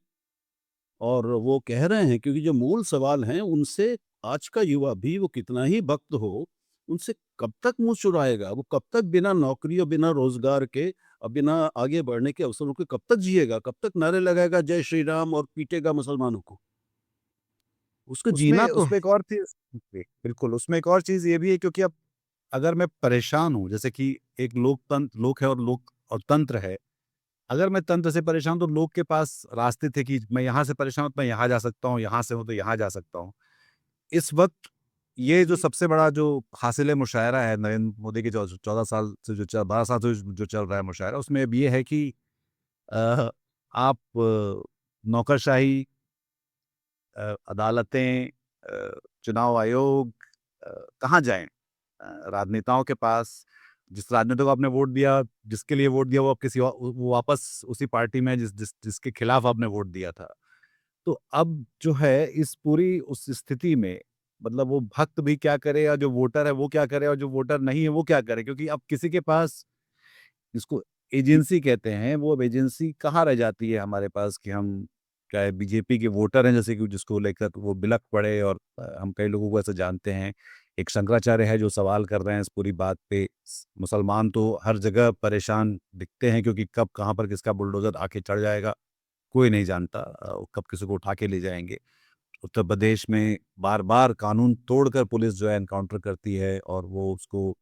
और वो कह रहे हैं, क्योंकि जो मूल सवाल हैं, उनसे आज का युवा भी, वो कितना ही भक्त हो, उनसे कब तक मुँह चुराएगा? वो कब तक बिना नौकरी और बिना रोज़गार के और बिना आगे बढ़ने के अवसरों के कब तक जिएगा? कब तक नारे लगाएगा जय श्री राम और पीटेगा मुसलमानों को? उसको जीना उसमें तो उसमें एक और चीज़, बिल्कुल, उसमें एक और चीज़ ये भी है, क्योंकि अब अगर मैं परेशान हूँ, जैसे कि एक लोक है और लोक और तंत्र है। अगर मैं तंत्र से परेशान हूँ, तो लोक के पास रास्ते थे कि मैं यहाँ से परेशान हूँ, तो मैं यहाँ जा सकता हूँ, यहाँ से हूँ, तो यहाँ जा सकता हूँ। इस वक़्त ये जो सबसे बड़ा जो हासिल-ए-मुशायरा है नरेंद्र मोदी के, जो 14 साल से जो च 12 साल से जो चल रहा है मुशायरा, उसमें अब ये है कि आप नौकरशाही, अदालतें, चुनाव आयोग, कहाँ जाएँ? राजनेताओं के पास, जिस राजनेता को आपने वोट दिया, जिसके लिए वोट दिया, वो अब किसी और, वो वापस उसी पार्टी में है जिसके खिलाफ आपने वोट दिया था। तो अब जो है इस पूरी उस स्थिति में, मतलब वो भक्त भी क्या करे, या जो वोटर है वो क्या करे, और जो वोटर नहीं है वो क्या करे? क्योंकि अब किसी के पास, जिसको एजेंसी कहते हैं, वो अब एजेंसी कहाँ रह जाती है हमारे पास, कि हम चाहे बीजेपी के वोटर हैं, जैसे कि जिसको लेकर वो बिलख पड़े, और हम कई लोगों को ऐसे जानते हैं। एक शंकराचार्य है जो सवाल कर रहे हैं इस पूरी बात पे। मुसलमान तो हर जगह परेशान दिखते हैं, क्योंकि कब कहाँ पर किसका बुलडोजर आके चढ़ जाएगा कोई नहीं जानता, कब किसी को उठा के ले जाएंगे। उत्तर प्रदेश में बार बार कानून तोड़कर पुलिस जो है एनकाउंटर करती है, और वो उसको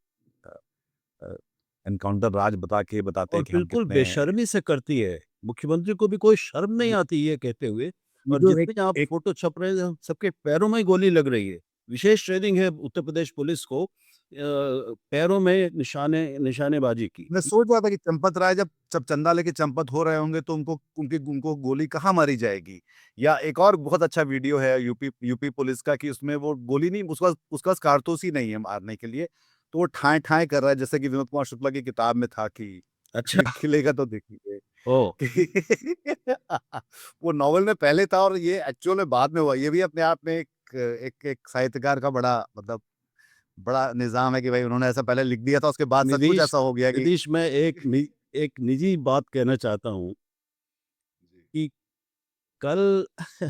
एनकाउंटर राज बताते और हैं कि हम बिल्कुल कितने। बेशर्मी से करती है। मुख्यमंत्री को भी कोई शर्म नहीं आती ये कहते हुए, ये और जो एक जितने आप एक फ़ोटो छप रहे हैं, सबके पैरों में ही गोली लग रही है। विशेष ट्रेनिंग है उत्तर प्रदेश पुलिस को पैरों में निशानेबाजी की। मैं सोच रहा था कि चंपत राय जब जब चंदा लेके चंपत हो रहे होंगे, तो उनको गोली कहाँ मारी जाएगी? या एक और बहुत अच्छा वीडियो है यूपी पुलिस का, कि उसमें वो गोली नहीं, उसका पास कारतूस ही नहीं है मारने के लिए, तो वो ठाएँ-ठाएँ कर रहा है, जैसे कि विनोद कुमार शुक्ला की किताब में था कि अच्छा। खिलेगा तो देखिए। ओह! कि वो नॉवेल में पहले था, और ये एक्चुअल में बाद में हुआ। ये भी अपने आप में एक साहित्यकार का बड़ा, मतलब बड़ा निज़ाम है कि भाई उन्होंने ऐसा पहले लिख दिया था, उसके बाद सचमुच निधीश ऐसा हो गया कि निधीश मैं एक निजी बात कहना चाहता हूँ जी। कि कल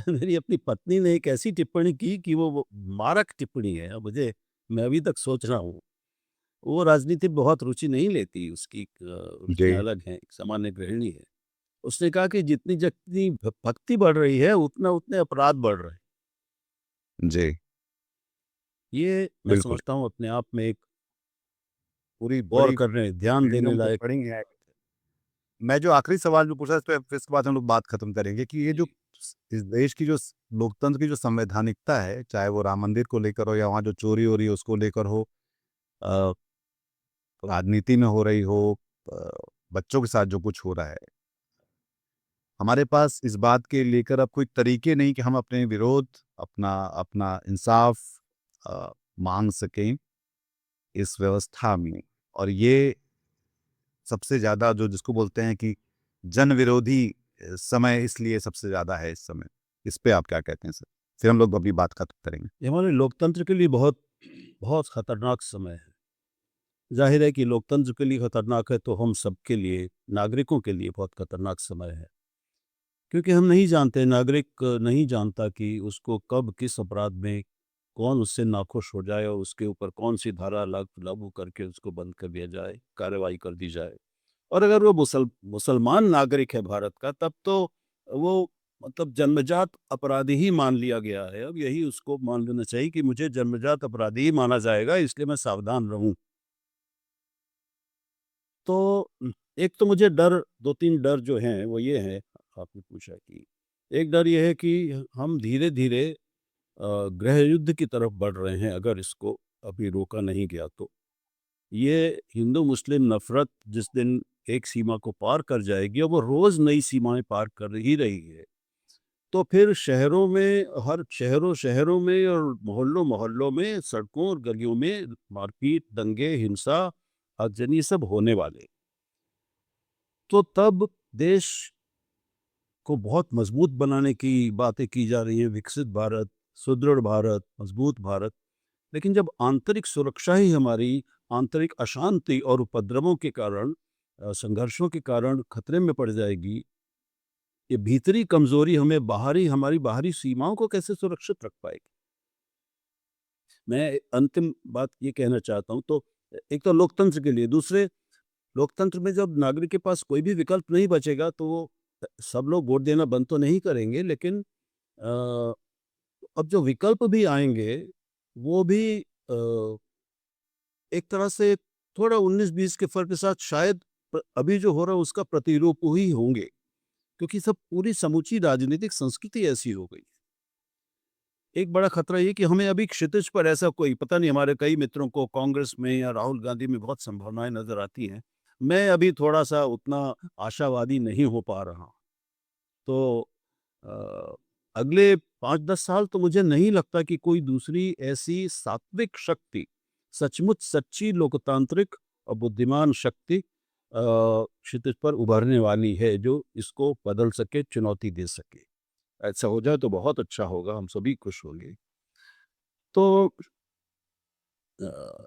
मेरी अपनी पत्नी ने एक ऐसी टिप्पणी की कि वो मारक टिप्पणी है। अब मैं अभी तक सोच रहा हूँ। वो राजनीति में बहुत रुचि नहीं लेती, उसकी रुचियाँ जी, अलग हैं, एक सामान्य गृहिणी है। उसने कहा कि जितनी भक्ति बढ़ रही है, उतने अपराध बढ़ रहे हैं। जी, ये मैं बिल्कुल। समझता हूँ अपने आप में एक पूरी गौर बड़ी करने, ध्यान देने पीढ़ियों में लायक। पड़ी है। मैं जो आखिरी सवाल जो पूछा, इस पे फिर इसके बाद हम लोग बात खत्म करेंगे, कि ये जो जी। इस देश की जो लोकतंत्र की जो संवैधानिकता है, चाहे वो राम मंदिर को लेकर हो, या वहाँ जो चोरी हो रही है उसको लेकर हो, अ, राजनीति में हो रही हो, अ, बच्चों के साथ जो कुछ हो रहा है, हमारे पास इस बात के लेकर अब कोई तरीके नहीं कि हम अपने विरोध, अपना अपना इंसाफ मांग सकें इस व्यवस्था में। और ये सबसे ज़्यादा जो जिसको बोलते हैं कि जन विरोधी समय इसलिए सबसे ज़्यादा है इस समय। इस पे आप क्या कहते हैं सर? फिर हम लोग अपनी बात खत्म करेंगे। ये हमारे लोकतंत्र के लिए बहुत बहुत खतरनाक समय है। ज़ाहिर है कि लोकतंत्र के लिए खतरनाक है, तो हम सबके लिए, नागरिकों के लिए बहुत खतरनाक समय है। क्योंकि हम नहीं जानते, नागरिक नहीं जानता कि उसको कब किस अपराध में कौन उससे नाखुश हो जाए, और उसके ऊपर कौन-सी धारा लागू करके उसको बंद कर दिया जाए, कार्रवाई कर दी जाए। और अगर वो मुसलमान नागरिक है भारत का, तब तो वो मतलब जन्मजात अपराधी ही मान लिया गया है। अब यही उसको मान लेना चाहिए कि मुझे जन्मजात अपराधी ही माना जाएगा, इसलिए मैं सावधान रहूँ। तो एक तो मुझे डर, 2-3 डर जो हैं वो ये हैं, आपने पूछा कि एक डर ये है कि हम धीरे-धीरे गृह युद्ध की तरफ बढ़ रहे हैं, अगर इसको अभी रोका नहीं गया तो। ये हिंदू-मुस्लिम नफ़रत जिस दिन एक सीमा को पार कर जाएगी, और वो रोज़ नई सीमाएँ पार कर ही रही है, तो फिर शहरों में, हर शहरों-शहरों में और मोहल्लों-मोहल्लों में, सड़कों और गलियों में मारपीट, दंगे, हिंसा, आगजनी सब होने वाले। तो तब देश को बहुत मजबूत बनाने की बातें की जा रही हैं, विकसित भारत, सुदृढ़ भारत, मजबूत भारत। लेकिन जब आंतरिक सुरक्षा ही हमारी आंतरिक अशांति और उपद्रवों के कारण, संघर्षों के कारण खतरे में पड़ जाएगी, ये भीतरी कमज़ोरी हमारी बाहरी सीमाओं को कैसे सुरक्षित रख पाएगी? मैं अंतिम बात ये कहना चाहता हूँ, तो एक तो लोकतंत्र के लिए, दूसरे लोकतंत्र में जब नागरिक के पास कोई भी विकल्प नहीं बचेगा, तो वो सब लोग वोट देना बंद तो नहीं करेंगे, लेकिन अ, अब जो विकल्प भी आएँगे, वो भी एक तरह से थोड़ा 19-20 के फ़र्क के साथ शायद अभी जो हो रहा है उसका प्रतिरूप ही होंगे, क्योंकि सब पूरी समूची राजनीतिक संस्कृति ऐसी हो गई। एक बड़ा खतरा ये कि हमें अभी क्षितिज पर ऐसा कोई पता नहीं, हमारे कई मित्रों को कांग्रेस में या राहुल गांधी में बहुत संभावनाएं नजर आती हैं। मैं अभी थोड़ा सा उतना आशावादी नहीं हो पा रहा। तो अ, अगले 5-10 साल तो मुझे नहीं लगता कि कोई दूसरी ऐसी सात्विक शक्ति, सचमुच सच्ची लोकतांत्रिक और बुद्धिमान शक्ति क्षितिज पर उभरने वाली है जो इसको बदल सके, चुनौती दे सके। ऐसा हो जाए तो बहुत अच्छा होगा, हम सभी खुश होंगे। तो अ,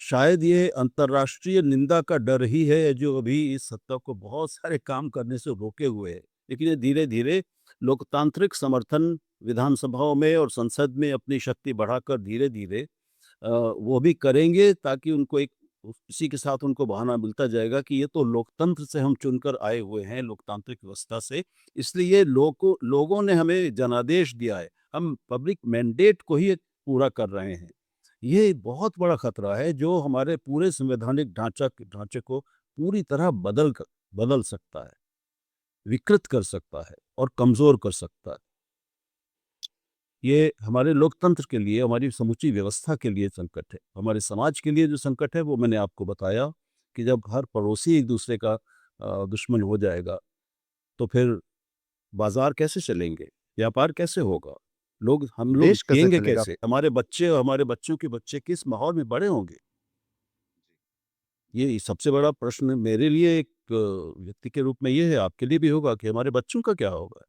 शायद ये अंतर्राष्ट्रीय निंदा का डर ही है जो अभी इस सत्ता को बहुत सारे काम करने से रोके हुए है। लेकिन ये धीरे-धीरे लोकतांत्रिक समर्थन विधानसभाओं में और संसद में अपनी शक्ति बढ़ाकर धीरे-धीरे वो भी करेंगे, ताकि उनको एक इसी के साथ उनको बहाना मिलता जाएगा कि ये तो लोकतंत्र से हम चुनकर आए हुए हैं, लोकतांत्रिक व्यवस्था से, इसलिए लोगों ने हमें जनादेश दिया है, हम पब्लिक मैंडेट को ही पूरा कर रहे हैं। ये बहुत बड़ा खतरा है जो हमारे पूरे संवैधानिक ढांचे को पूरी तरह बदल सकता है, विकृत कर सकता है और कमज़ोर कर सकता है। ये हमारे लोकतंत्र के लिए, हमारी समूची व्यवस्था के लिए संकट है। हमारे समाज के लिए जो संकट है वो मैंने आपको बताया कि जब हर पड़ोसी एक-दूसरे का दुश्मन हो जाएगा, तो फिर बाज़ार कैसे चलेंगे? व्यापार कैसे होगा? हम लोग देश कैसे जिएँगे चलेगा? कैसे? हमारे बच्चे और हमारे बच्चों के बच्चे किस माहौल में बड़े होंगे? ये सबसे बड़ा प्रश्न मेरे लिए एक व्यक्ति के रूप में ये है, आपके लिए भी होगा कि हमारे बच्चों का क्या होगा?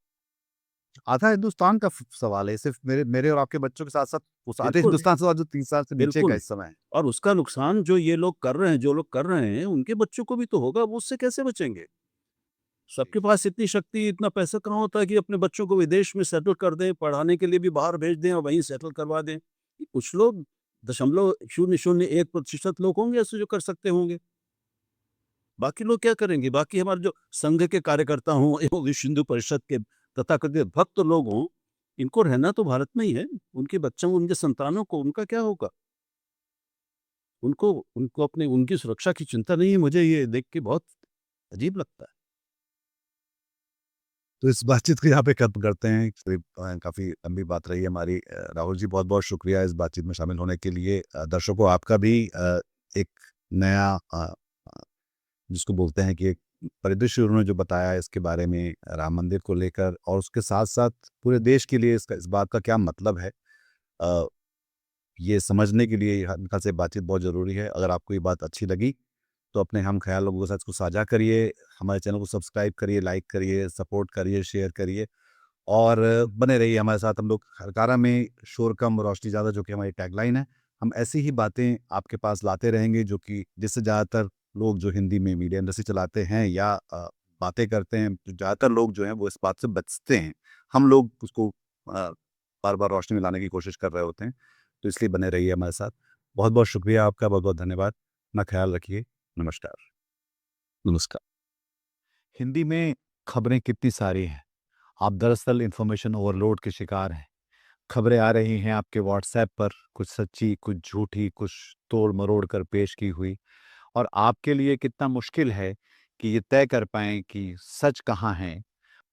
आधा हिंदुस्तान का सवाल है, सिर्फ मेरे मेरे और आपके बच्चों के साथ साथ उस आधे बिल्कुल, हिंदुस्तान से जो 30 साल से नीचे का बिल्कुल। इस समय है। और उसका नुकसान जो ये लोग कर रहे हैं, जो लोग कर रहे हैं, उनके बच्चों को भी तो होगा, वो उससे कैसे बचेंगे? सबके पास इतनी शक्ति, इतना पैसा कहाँ होता है कि अपने बच्चों को विदेश में सेटल कर दें, पढ़ाने के लिए भी बाहर भेज दें और वहीं सेटल करवा दें। कुछ लोग 0.001% लोग होंगे ऐसे जो कर सकते होंगे। बाकी लोग क्या करेंगे? बाकी हमारे जो संघ के कार्यकर्ता हों एवं विश्व हिंदू परिषद के तथाकथित भक्त लोग हों, इनको रहना तो भारत में ही है। उनके बच्चों, उनके संतानों को उनका क्या होगा? उनको उनको अपने उनकी सुरक्षा की चिंता नहीं है। मुझे ये देख के बहुत अजीब लगता है। तो इस बातचीत को यहाँ पे खत्म करते हैं। करीब काफ़ी लंबी बात रही है हमारी। राहुल जी, बहुत-बहुत शुक्रिया इस बातचीत में शामिल होने के लिए। दर्शकों, आपका भी एक नया जिसको बोलते हैं कि एक परिदृश्य उन्होंने जो बताया इसके बारे में राम मंदिर को लेकर, और उसके साथ-साथ पूरे देश के लिए इस बात का क्या मतलब है, अ, ये समझने के लिए इनका से बातचीत बहुत ज़रूरी है। अगर आपको ये बात अच्छी लगी तो अपने हम ख़याल लोगों के साथ इसको साझा करिए, हमारे चैनल को सब्सक्राइब करिए, लाइक करिए, सपोर्ट करिए, शेयर करिए और बने रहिए हमारे साथ। हम लोग हरकारा में शोर कम रोशनी ज़्यादा, जो कि हमारी टैगलाइन है। हम ऐसी ही बातें आपके पास लाते रहेंगे जो कि जिससे ज़्यादातर लोग जो हिंदी में मीडिया इंडस्ट्री चलाते हैं या बातें करते हैं, जो ज़्यादातर लोग जो हैं वो इस बात से बचते हैं। हम लोग उसको बार-बार रोशनी में लाने की कोशिश कर रहे होते हैं। तो इसलिए बने रहिए हमारे साथ। बहुत-बहुत शुक्रिया आपका, बहुत-बहुत धन्यवाद। अपना ख़्याल रखिए। नमस्कार। नमस्कार। हिंदी में खबरें कितनी सारी हैं। आप दरअसल इन्फॉर्मेशन ओवरलोड के शिकार हैं। खबरें आ रही हैं आपके व्हाट्सएप पर, कुछ सच्ची, कुछ झूठी, कुछ तोड़-मरोड़ कर पेश की हुई, और आपके लिए कितना मुश्किल है कि ये तय कर पाएँ कि सच कहाँ है,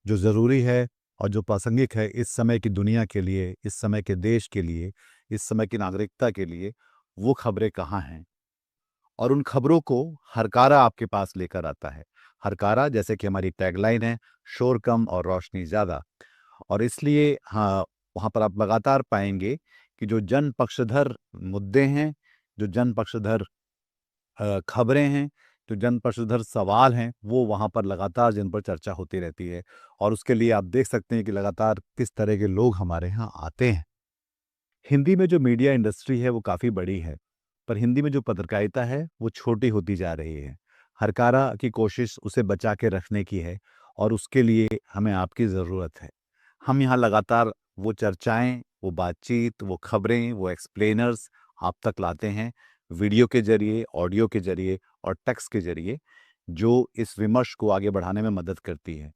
जो ज़रूरी है और जो प्रासंगिक है इस समय की दुनिया के लिए, इस समय के देश के लिए, इस समय की नागरिकता के लिए, वो खबरें कहाँ हैं। और उन खबरों को हरकारा आपके पास लेकर आता है। हरकारा, जैसे कि हमारी टैगलाइन है, शोर कम और रोशनी ज़्यादा। और इसलिए हाँ, वहाँ पर आप लगातार पाएँगे कि जो जन पक्षधर मुद्दे हैं, जो जन पक्षधर खबरें हैं, जो जन पक्षधर सवाल हैं, वो वहाँ पर लगातार जिन पर चर्चा होती रहती है। और उसके लिए आप देख सकते हैं कि लगातार किस तरह के लोग हमारे यहाँ आते हैं। हिंदी में जो मीडिया इंडस्ट्री है वो काफ़ी बड़ी है, पर हिंदी में जो पत्रकारिता है वो छोटी होती जा रही है। हरकारा की कोशिश उसे बचा के रखने की है और उसके लिए हमें आपकी ज़रूरत है। हम यहाँ लगातार वो चर्चाएँ, वो बातचीत, वो खबरें, वो एक्सप्लेनर्स आप तक लाते हैं, वीडियो के ज़रिए, ऑडियो के ज़रिए और टेक्स्ट के ज़रिए, जो इस विमर्श को आगे बढ़ाने में मदद करती है।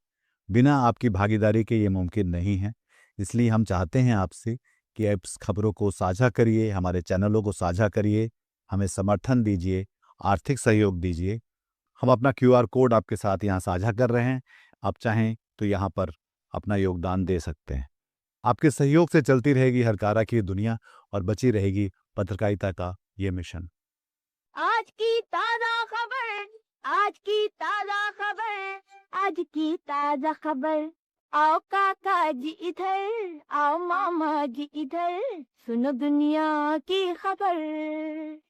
बिना आपकी भागीदारी के ये मुमकिन नहीं है। इसलिए हम चाहते हैं आपसे कि आप इस खबरों को साझा करिए, हमारे चैनलों को साझा करिए, हमें समर्थन दीजिए, आर्थिक सहयोग दीजिए। हम अपना क्यूआर कोड आपके साथ यहाँ साझा कर रहे हैं। आप चाहें तो यहाँ पर अपना योगदान दे सकते हैं। आपके सहयोग से चलती रहेगी हरकारा की दुनिया और बची रहेगी पत्रकारिता का ये मिशन। आज की ताजा खबर, आज की ताजा खबर, आज की ताजा खबर। आओ काका जी इधर, आओ मामा जी इधर, सुनो दुनिया की खबर।